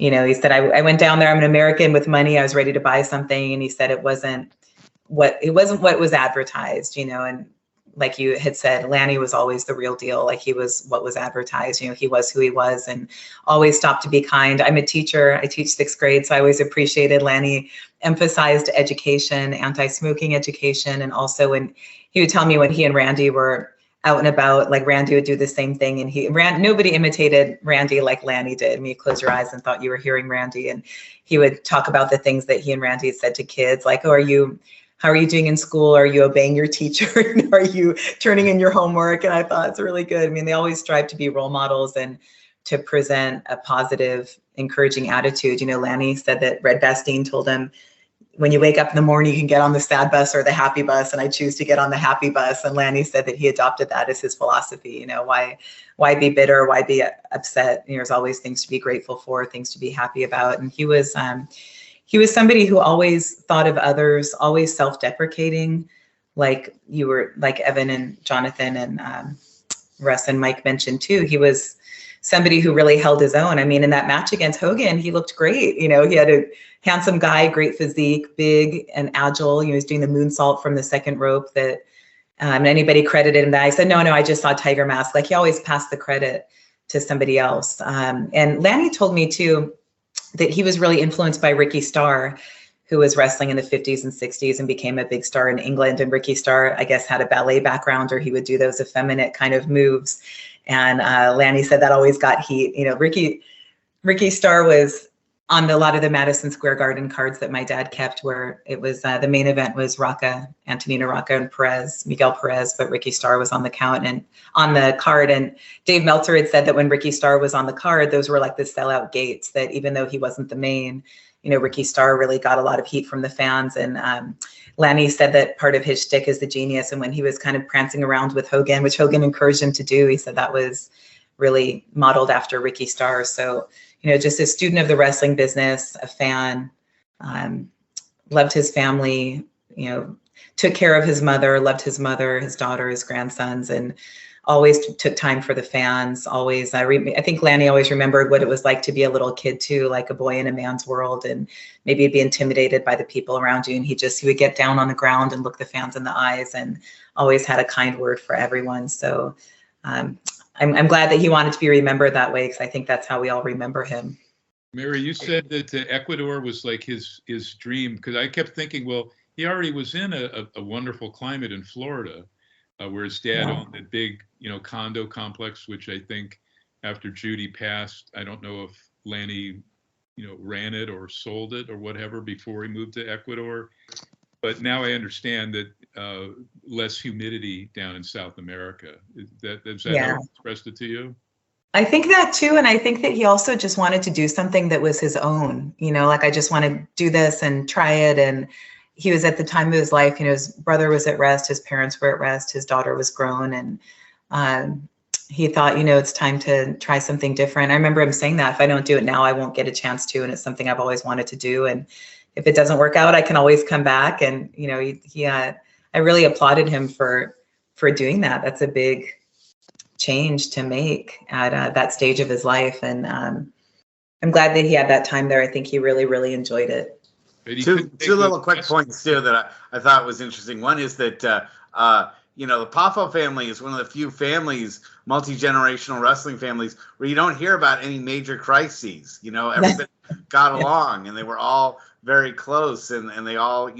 I went down there, I'm an American with money, I was ready to buy something. And he said, it wasn't what was advertised, and like you had said, Lanny was always the real deal. Like he was what was advertised, he was who he was, and always stopped to be kind. I'm a teacher, I teach 6th grade. So I always appreciated Lanny emphasized education, anti-smoking education. And also when he would tell me when he and Randy were out and about, like Randy would do the same thing. And nobody imitated Randy like Lanny did. You close your eyes and thought you were hearing Randy. And he would talk about the things that he and Randy had said to kids, like, how are you doing in school? Are you obeying your teacher? Are you turning in your homework? And I thought it's really good. They always strive to be role models and to present a positive, encouraging attitude. Lanny said that Red Bastien told him, when you wake up in the morning, you can get on the sad bus or the happy bus, and I choose to get on the happy bus. And Lanny said that he adopted that as his philosophy. Why be bitter? Why be upset? There's always things to be grateful for, things to be happy about. And he was somebody who always thought of others, always self-deprecating, like Evan and Jonathan and Russ and Mike mentioned too. He was somebody who really held his own. In that match against Hogan, he looked great. He had a handsome guy, great physique, big and agile. He was doing the moonsault from the second rope that anybody credited him that. I said, no, I just saw Tiger Mask. Like he always passed the credit to somebody else. And Lanny told me too, that he was really influenced by Ricky Starr, who was wrestling in the 50s and 60s and became a big star in England. And Ricky Starr, I guess, had a ballet background, or he would do those effeminate kind of moves. And Lanny said that always got heat. Ricky Starr was on a lot of the Madison Square Garden cards that my dad kept, where it was the main event was Antonina Rocca and Miguel Perez, but Ricky Starr was on the card. And Dave Meltzer had said that when Ricky Starr was on the card, those were like the sellout gates, that even though he wasn't the main, Ricky Starr really got a lot of heat from the fans. And Lanny said that part of his shtick is the genius. And when he was kind of prancing around with Hogan, which Hogan encouraged him to do, he said that was really modeled after Ricky Starr. So, just a student of the wrestling business, a fan, loved his family, took care of his mother, loved his mother, his daughter, his grandsons, and always took time for the fans. Always, I think Lanny always remembered what it was like to be a little kid too, like a boy in a man's world, and maybe he'd be intimidated by the people around you. And he would get down on the ground and look the fans in the eyes, and always had a kind word for everyone. So I'm glad that he wanted to be remembered that way, because I think that's how we all remember him. Mary, you said that Ecuador was like his dream, because I kept thinking, well, he already was in a wonderful climate in Florida, where his dad owned that big, condo complex, which I think after Judy passed, I don't know if Lanny, ran it or sold it or whatever before he moved to Ecuador. But now I understand that less humidity down in South America. Is that how he expressed it to you? I think that too. And I think that he also just wanted to do something that was his own, like I just want to do this and try it. And he was at the time of his life, his brother was at rest, his parents were at rest, his daughter was grown. And he thought, it's time to try something different. I remember him saying that if I don't do it now, I won't get a chance to. And it's something I've always wanted to do. And if it doesn't work out, I can always come back. And, I really applauded him for doing that. That's a big change to make at that stage of his life. And I'm glad that he had that time there. I think he really, really enjoyed it. Two little quick points too that I thought was interesting. One is that, the Poffo family is one of the few families, multi-generational wrestling families, where you don't hear about any major crises. Everybody got along, and they were all very close, and they all,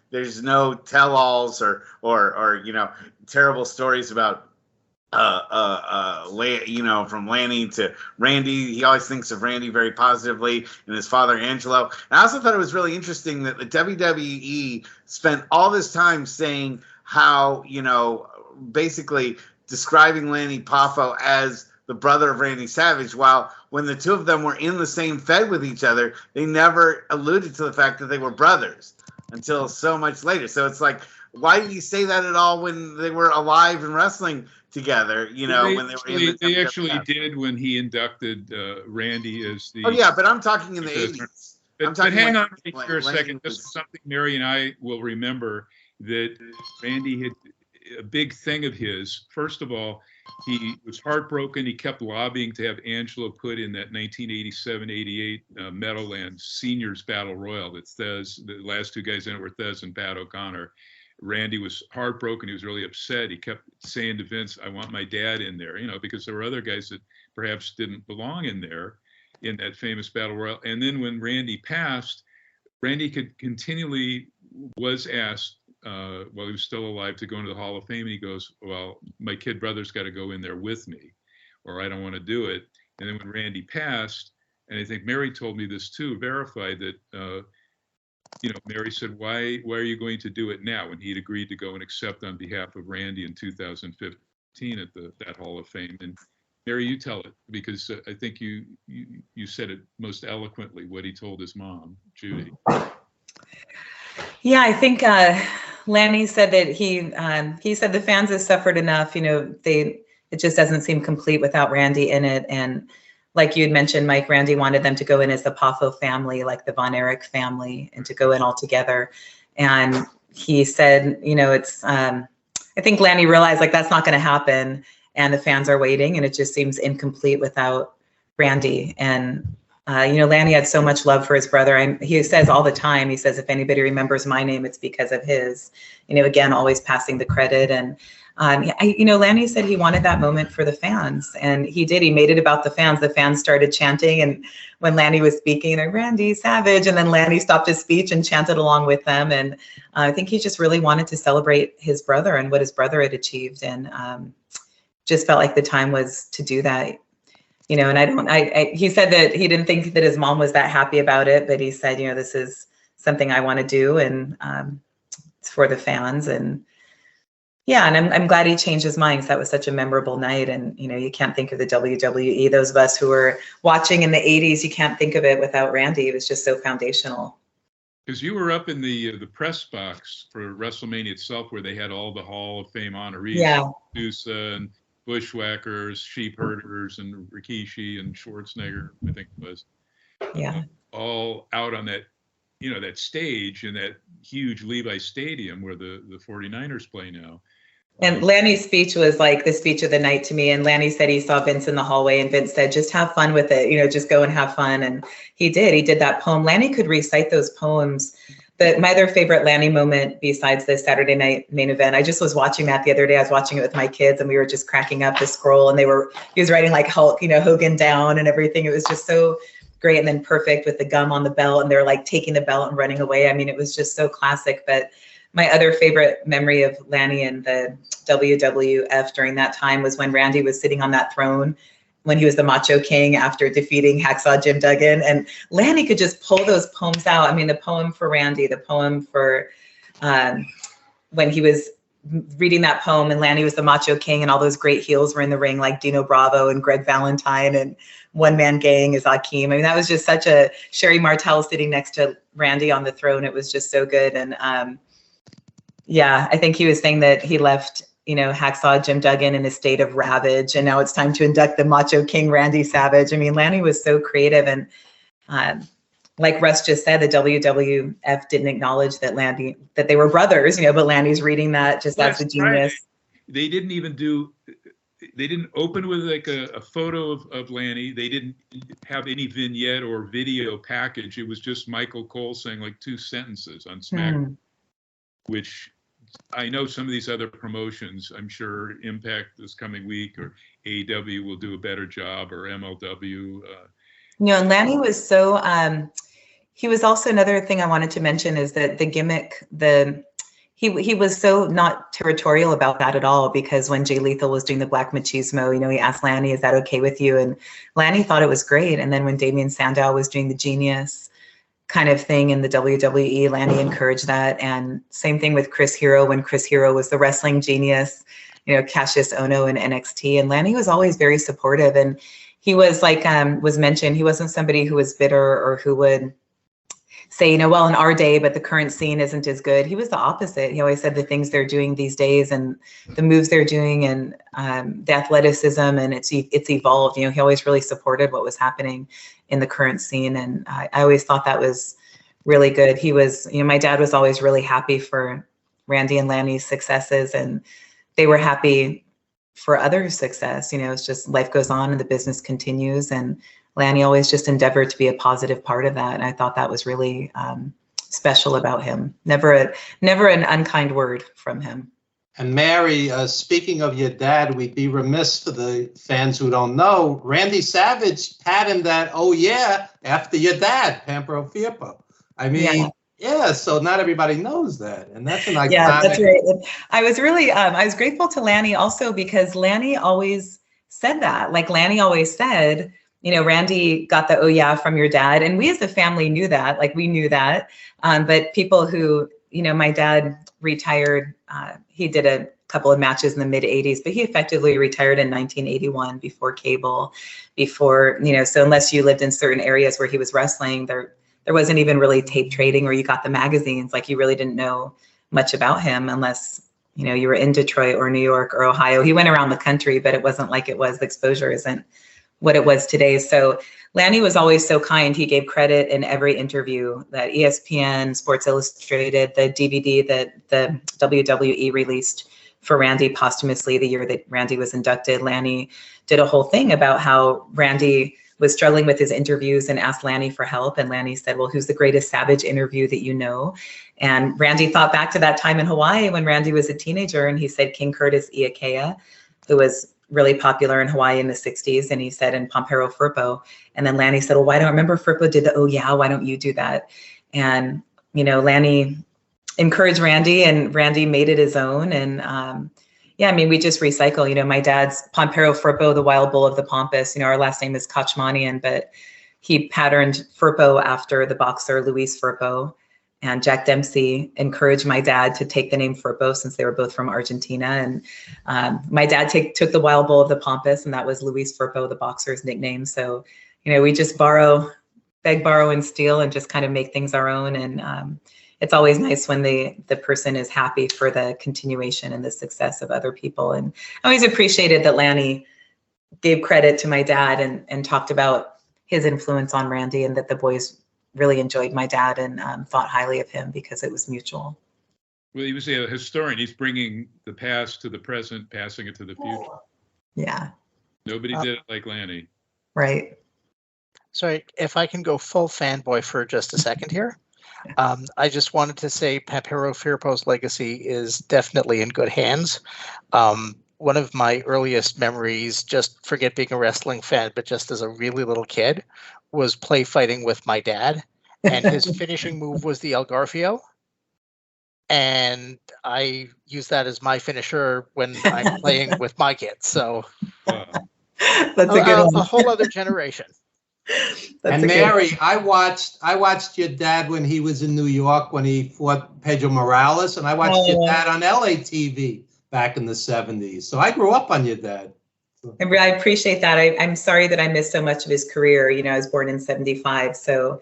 there's no tell-alls or terrible stories about from Lanny to Randy. He always thinks of Randy very positively, and his father Angelo. And I also thought it was really interesting that the WWE spent all this time saying how, basically describing Lanny Poffo as the brother of Randy Savage, while when the two of them were in the same Fed with each other, they never alluded to the fact that they were brothers until so much later. So it's like, why did he say that at all when they were alive and wrestling together? You know, when they were in the they actually did when he inducted Randy as the. Oh yeah, but I'm talking in the 80s. But hang on right here a second. This is something Mary and I will remember, that Randy had a big thing of his. First of all, he was heartbroken. He kept lobbying to have Angelo put in that 1987-88 Meadowlands Seniors Battle Royal. That Thez, the last two guys in it were Thez and Pat O'Connor. Randy was heartbroken. He was really upset. He kept saying to Vince, "I want my dad in there," you know, because there were other guys that perhaps didn't belong in there in that famous Battle Royal. And then when Randy passed, Randy continually was asked while he was still alive to go into the Hall of Fame. And he goes, "Well, my kid brother's got to go in there with me, or I don't want to do it." And then when Randy passed, and I think Mary told me this too, verified that, Mary said, why are you going to do it now, when he'd agreed to go and accept on behalf of Randy in 2015 at that Hall of Fame. And Mary, you tell it, because I think you said it most eloquently, what he told his mom, Judy. Yeah, I think Lanny said that he said the fans have suffered enough. You know, it just doesn't seem complete without Randy in it. And like you had mentioned, Mike, Randy wanted them to go in as the Poffo family, like the Von Erich family, and to go in all together. And he said, it's, I think Lanny realized like that's not going to happen, and the fans are waiting, and it just seems incomplete without Randy. And, Lanny had so much love for his brother. He says all the time, he says, if anybody remembers my name, it's because of his, again, always passing the credit. And, Lanny said he wanted that moment for the fans, and he did. He made it about the fans. The fans started chanting, and when Lanny was speaking, they're Randy Savage, and then Lanny stopped his speech and chanted along with them. And I think he just really wanted to celebrate his brother and what his brother had achieved, and just felt like the time was to do that. And he said that he didn't think that his mom was that happy about it, but he said, this is something I want to do, and it's for the fans. And yeah, and I'm glad he changed his mind, because that was such a memorable night. And, you can't think of the WWE, those of us who were watching in the 80s, you can't think of it without Randy. It was just so foundational. Because you were up in the press box for WrestleMania itself, where they had all the Hall of Fame honorees. Yeah. Medusa and Bushwhackers, Sheep Herders, and Rikishi and Schwarzenegger, I think it was. Yeah. All out on that, that stage in that huge Levi Stadium where the 49ers play now. And Lanny's speech was like the speech of the night to me. And Lanny said he saw Vince in the hallway, and Vince said, just have fun with it, just go and have fun. And he did. He did that poem. Lanny could recite those poems. But my other favorite Lanny moment, besides the Saturday night main event, I just was watching that the other day. I was watching it with my kids, and we were just cracking up the scroll, and he was writing like Hulk, Hogan down and everything. It was just so great. And then Perfect with the gum on the belt, and they're like taking the belt and running away. I mean, it was just so classic. But my other favorite memory of Lanny and the WWF during that time was when Randy was sitting on that throne when he was the Macho King after defeating Hacksaw Jim Duggan. And Lanny could just pull those poems out. I mean, the poem for Randy, the poem for when he was reading that poem and Lanny was the Macho King, and all those great heels were in the ring, like Dino Bravo and Greg Valentine, and One Man Gang is Akeem. I mean, that was just such a Sherry Martel sitting next to Randy on the throne. It was just so good. And yeah, I think he was saying that he left, Hacksaw Jim Duggan in a state of ravage, and now it's time to induct the Macho King Randy Savage. I mean, Lanny was so creative, and like Russ just said, the WWF didn't acknowledge that they were brothers, but Lanny's reading that just as a genius. Right. They didn't open with like a photo of Lanny. They didn't have any vignette or video package. It was just Michael Cole saying like 2 sentences on SmackDown, which I know some of these other promotions, I'm sure Impact this coming week or AEW will do a better job, or MLW. And Lanny was so, he was also, another thing I wanted to mention is that the gimmick, he was so not territorial about that at all, because when Jay Lethal was doing the Black Machismo, he asked Lanny, is that okay with you? And Lanny thought it was great. And then when Damian Sandow was doing the Genius kind of thing in the WWE, Lanny encouraged that. And same thing with Chris Hero, when Chris Hero was the wrestling genius. Cassius Ono in NXT. And Lanny was always very supportive. And he was like, was mentioned, he wasn't somebody who was bitter or who would say, well, in our day, but the current scene isn't as good. He was the opposite. He always said the things they're doing these days and the moves they're doing and the athleticism and it's evolved. He always really supported what was happening in the current scene. And I always thought that was really good. He was, my dad was always really happy for Randy and Lanny's successes, and they were happy for others' success. It's just life goes on and the business continues, and Lanny always just endeavored to be a positive part of that. And I thought that was really special about him. Never an unkind word from him. And Mary, speaking of your dad, we'd be remiss for the fans who don't know, Randy Savage patterned that, oh yeah, after your dad, Pampero Firpo. I mean, yeah, so not everybody knows that. And that's an iconic. Yeah, that's right. I was really, I was grateful to Lanny also because Lanny always said that. Like Lanny always said, Randy got the, oh yeah, from your dad. And we as a family knew that, like we knew that. But people who, my dad retired, he did a couple of matches in the mid 80s, but he effectively retired in 1981 before cable, before, so unless you lived in certain areas where he was wrestling, there wasn't even really tape trading or you got the magazines. Like you really didn't know much about him unless, you were in Detroit or New York or Ohio. He went around the country, but it wasn't like it was, the exposure isn't what it was today. So Lanny was always so kind. He gave credit in every interview that ESPN, Sports Illustrated, the DVD that the WWE released for Randy posthumously the year that Randy was inducted. Lanny did a whole thing about how Randy was struggling with his interviews and asked Lanny for help. And Lanny said, well, who's the greatest Savage interview that you know? And Randy thought back to that time in Hawaii when Randy was a teenager, and he said King Curtis Iakea, who was really popular in Hawaii in the 60s. And he said, and Pampero Firpo. And then Lanny said, well, why don't I remember Firpo did the, oh yeah, why don't you do that? And, Lanny encouraged Randy and Randy made it his own. And we just recycle, my dad's Pampero Firpo, the wild bull of the Pampas, our last name is Kachmanian, but he patterned Firpo after the boxer Luis Firpo. And Jack Dempsey encouraged my dad to take the name Firpo since they were both from Argentina. And my dad took the wild bull of the Pampas, and that was Luis Firpo, the boxer's nickname. So, we just beg, borrow, and steal and just kind of make things our own. And it's always nice when the person is happy for the continuation and the success of other people. And I always appreciated that Lanny gave credit to my dad and talked about his influence on Randy, and that the boys really enjoyed my dad and thought highly of him because it was mutual. Well, he was a historian. He's bringing the past to the present, passing it to the future. Yeah. Nobody did it like Lanny. Right. Sorry, if I can go full fanboy for just a second here. I just wanted to say Pampero Firpo's legacy is definitely in good hands. One of my earliest memories, just forget being a wrestling fan, but just as a really little kid, was play fighting with my dad. And his finishing move was the El Garfio. And I use that as my finisher when I'm playing with my kids. So that's a good one. A whole other generation. And Mary, I watched your dad when he was in New York when he fought Pedro Morales, and I watched your dad on LA TV back in the 70s. So I grew up on your dad. I appreciate that. I'm sorry that I missed so much of his career. I was born in 75. So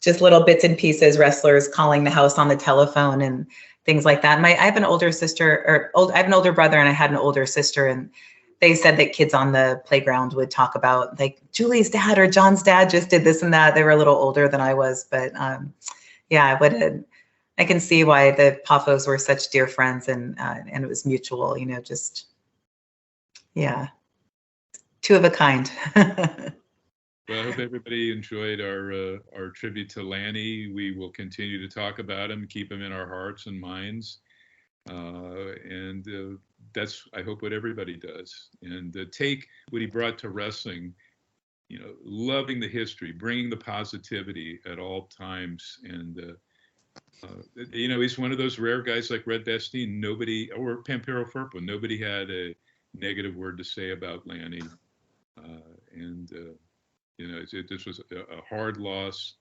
just little bits and pieces, wrestlers calling the house on the telephone and things like that. I have an older sister, I have an older brother, and I had an older sister, and they said that kids on the playground would talk about like Julie's dad or John's dad just did this and that. They were a little older than I was, but I can see why the Poffos were such dear friends, and it was mutual, two of a kind. Well, I hope everybody enjoyed our tribute to Lanny. We will continue to talk about him, keep him in our hearts and minds. And that's, I hope, what everybody does. And take what he brought to wrestling, loving the history, bringing the positivity at all times. And, he's one of those rare guys like Red Bastien, or Pampero Firpo, nobody had a negative word to say about Lanny. This was a hard loss.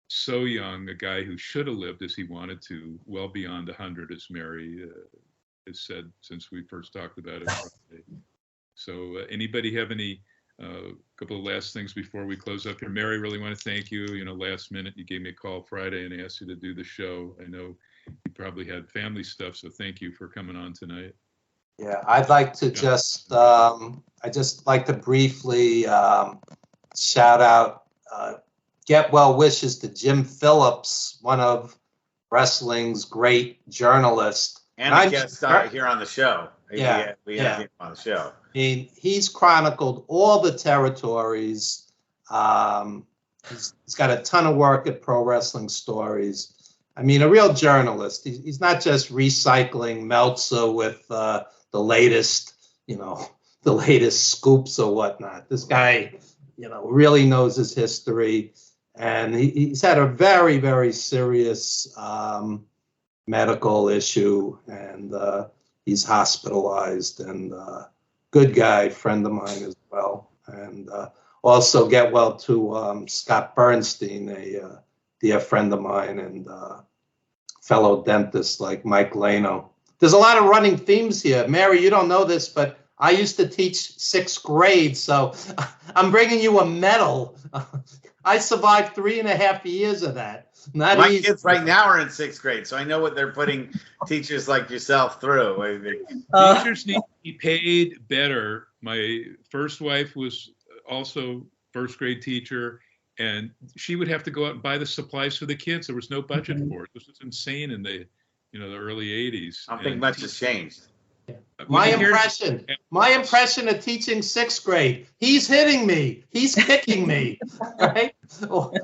So young, a guy who should have lived as he wanted to, well beyond 100, as Mary has said since we first talked about it Friday. So anybody have any couple of last things before we close up here? Mary, really want to thank you. Last minute you gave me a call Friday and asked you to do the show. I know you probably had family stuff, so thank you for coming on tonight. Yeah, I'd like to just like to briefly shout out, get well wishes to Jim Phillips, one of wrestling's great journalists. And a guest star here on the show. We have him on the show. He's chronicled all the territories. He's got a ton of work at Pro Wrestling Stories. I mean, a real journalist. He's not just recycling Meltzer with the latest, the latest scoops or whatnot. This guy, really knows his history, and he's had a very, very serious medical issue, and he's hospitalized, and good guy, friend of mine as well. And also get well to Scott Bernstein, a dear friend of mine and fellow dentist like Mike Lano. There's a lot of running themes here. Mary, you don't know this, but I used to teach 6th grade, so I'm bringing you a medal. I survived 3.5 years of that. My kids right now are in 6th grade, so I know what they're putting teachers like yourself through. Teachers need to be paid better. My first wife was also 1st grade teacher, and she would have to go out and buy the supplies for the kids. There was no budget for it. This was insane in the early 80s. I don't think much has changed. My impression of teaching 6th grade, he's hitting me, he's kicking me, right?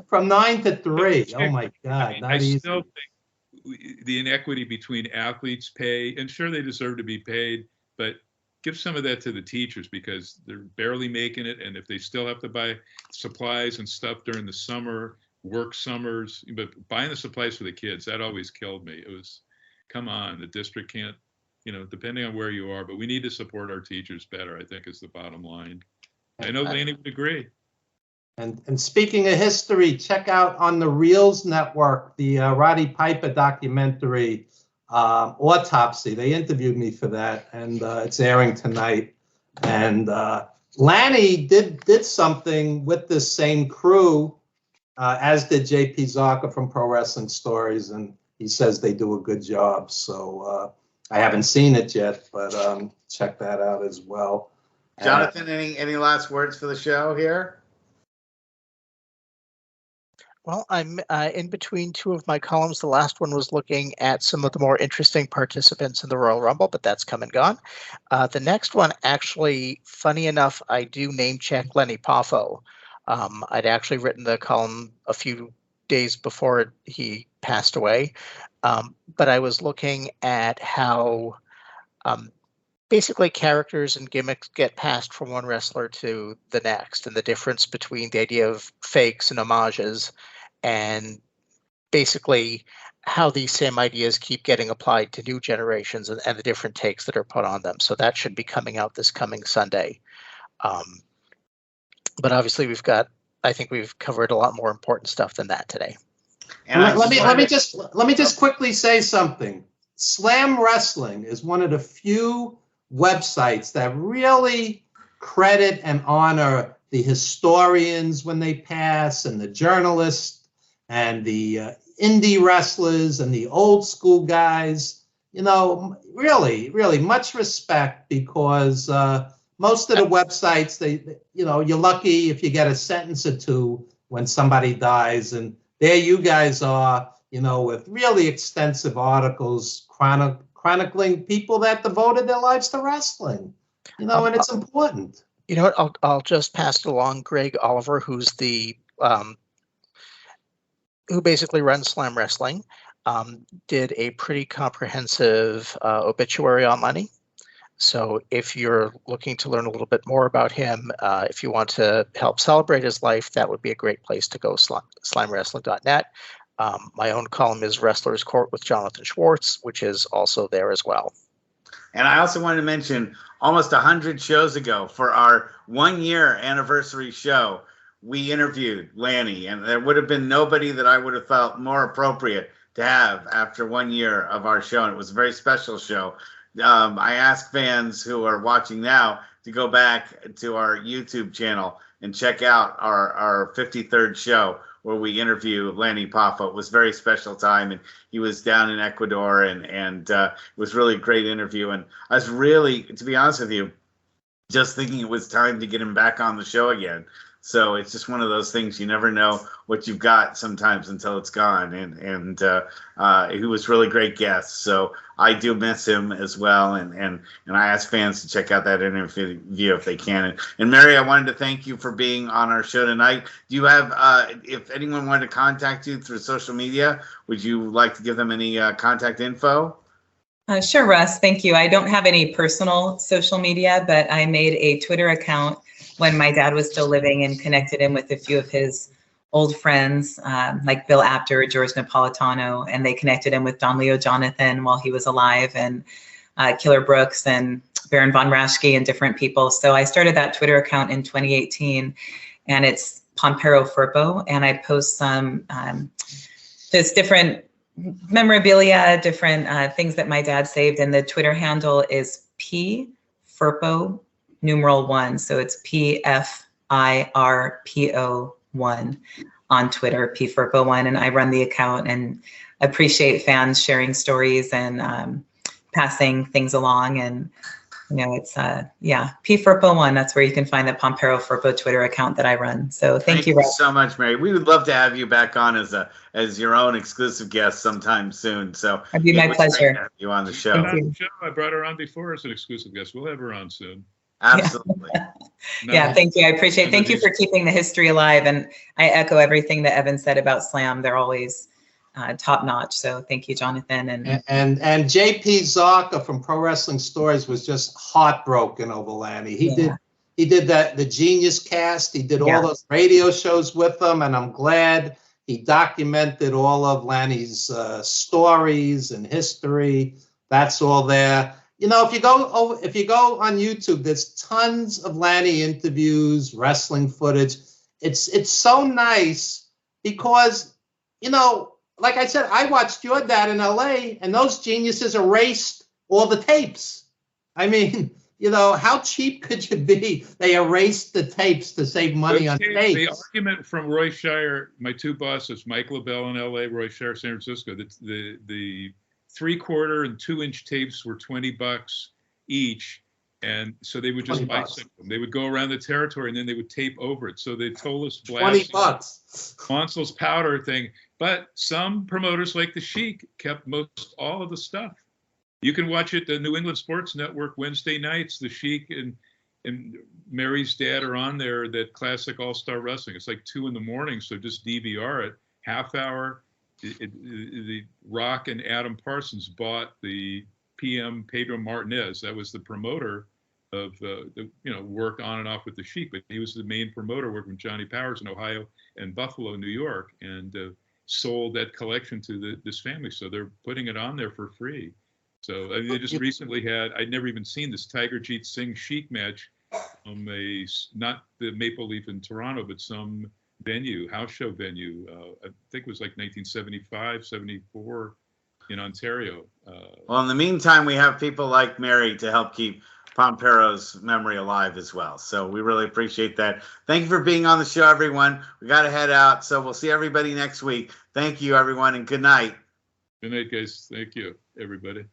From 9 to 3. Oh my God, not easy. I still think the inequity between athletes' pay, and sure they deserve to be paid, but give some of that to the teachers because they're barely making it, and if they still have to buy supplies and stuff during the summer, work summers, but buying the supplies for the kids, that always killed me. It was, come on, the district can't, depending on where you are, but we need to support our teachers better, I think is the bottom line. I know Lanny would agree. And speaking of history, check out on the Reels Network, the Roddy Piper documentary, Autopsy. They interviewed me for that, and it's airing tonight. And Lanny did something with this same crew, as did JP Zarka from Pro Wrestling Stories, and he says they do a good job. So I haven't seen it yet, but check that out as well. Jonathan, any last words for the show here? Well, I'm in between two of my columns. The last one was looking at some of the more interesting participants in the Royal Rumble, but that's come and gone. The next one, actually, funny enough, I do name check Lanny Poffo. I'd actually written the column a few days before he passed away, but I was looking at how basically characters and gimmicks get passed from one wrestler to the next, and the difference between the idea of fakes and homages, and basically how these same ideas keep getting applied to new generations and the different takes that are put on them. So that should be coming out this coming Sunday. But obviously I think we've covered a lot more important stuff than that today. And let me just quickly say something. Slam Wrestling is one of the few websites that really credit and honor the historians when they pass, and the journalists and the indie wrestlers and the old school guys. Really, really much respect, because most of the websites, you're lucky if you get a sentence or two when somebody dies, and there you guys are, with really extensive articles chronicling people that devoted their lives to wrestling, and it's important. You know what? I'll just pass it along. Greg Oliver, who's the who basically runs Slam Wrestling, did a pretty comprehensive obituary on Lenny. So if you're looking to learn a little bit more about him, if you want to help celebrate his life, that would be a great place to go, slamwrestling.net. My own column is Wrestler's Court with Jonathan Schwartz, which is also there as well. And I also wanted to mention, almost 100 shows ago, for our 1-year anniversary show, we interviewed Lanny, and there would have been nobody that I would have felt more appropriate to have after 1 year of our show. And it was a very special show. I ask fans who are watching now to go back to our YouTube channel and check out our 53rd show where we interview Lanny Poffo. It was a very special time, and he was down in Ecuador, and it was really a great interview. And I was really, to be honest with you, just thinking it was time to get him back on the show again. So it's just one of those things, you never know what you've got sometimes until it's gone. And he was really great guest. So I do miss him as well. And I ask fans to check out that interview if they can. And Mary, I wanted to thank you for being on our show tonight. Do you have, if anyone wanted to contact you through social media, would you like to give them any contact info? Sure, Russ. Thank you. I don't have any personal social media, but I made a Twitter account when my dad was still living and connected him with a few of his old friends, like Bill Apter, George Napolitano, and they connected him with Don Leo Jonathan while he was alive, and Killer Brooks and Baron von Raschke and different people. So I started that Twitter account in 2018, and it's Pampero Firpo, and I post some just different memorabilia, different things that my dad saved, and the Twitter handle is P Firpo #1. So it's PFIRPO1 on Twitter, P Firpo1, and I run the account and appreciate fans sharing stories and passing things along. And it's P Firpo1. That's where you can find the Pampero Firpo Twitter account that I run. So thank you, Rob. So much, Mary. We would love to have you back on as your own exclusive guest sometime soon. So it'd be my pleasure to have you on the show. I brought her on before as an exclusive guest. We'll have her on soon. Absolutely. Yeah, thank you. I appreciate it. Thank you for keeping the history alive. And I echo everything that Evan said about Slam. They're always top notch. So thank you, Jonathan. And JP Zarka from Pro Wrestling Stories was just heartbroken over Lanny. He did the Genius Cast. He did all those radio shows with them, and I'm glad he documented all of Lanny's stories and history. That's all there. If you go on YouTube, there's tons of Lanny interviews, wrestling footage. It's so nice because, like I said, I watched your dad in LA, and those geniuses erased all the tapes. I mean, how cheap could you be? They erased the tapes to save money on tapes. The argument from Roy Shire, my two bosses, Mike LaBelle in LA, Roy Shire, San Francisco, the 3/4 and 2-inch tapes were $20 each, and so they would just bicycle them. They would go around the territory and then they would tape over it. So they told us $20. Monsel's powder thing, but some promoters like the Sheik kept most all of the stuff. You can watch it. The New England Sports Network Wednesday nights. The Sheik and Mary's dad are on there. That classic All-Star Wrestling. It's like 2 a.m, so just DVR it. Half hour. The Rock and Adam Parsons bought the PM Pedro Martinez. That was the promoter of worked on and off with the Sheik, but he was the main promoter working with Johnny Powers in Ohio and Buffalo, New York, and sold that collection to this family. So they're putting it on there for free. So they just recently had, I'd never even seen this Tiger Jeet Singh Sheik match not the Maple Leaf in Toronto, but some house show venue. I think it was like 1975, 74 in Ontario. Well, in the meantime, we have people like Mary to help keep Pampero's memory alive as well. So we really appreciate that. Thank you for being on the show, everyone. We got to head out. So we'll see everybody next week. Thank you, everyone, and good night. Good night, guys. Thank you, everybody.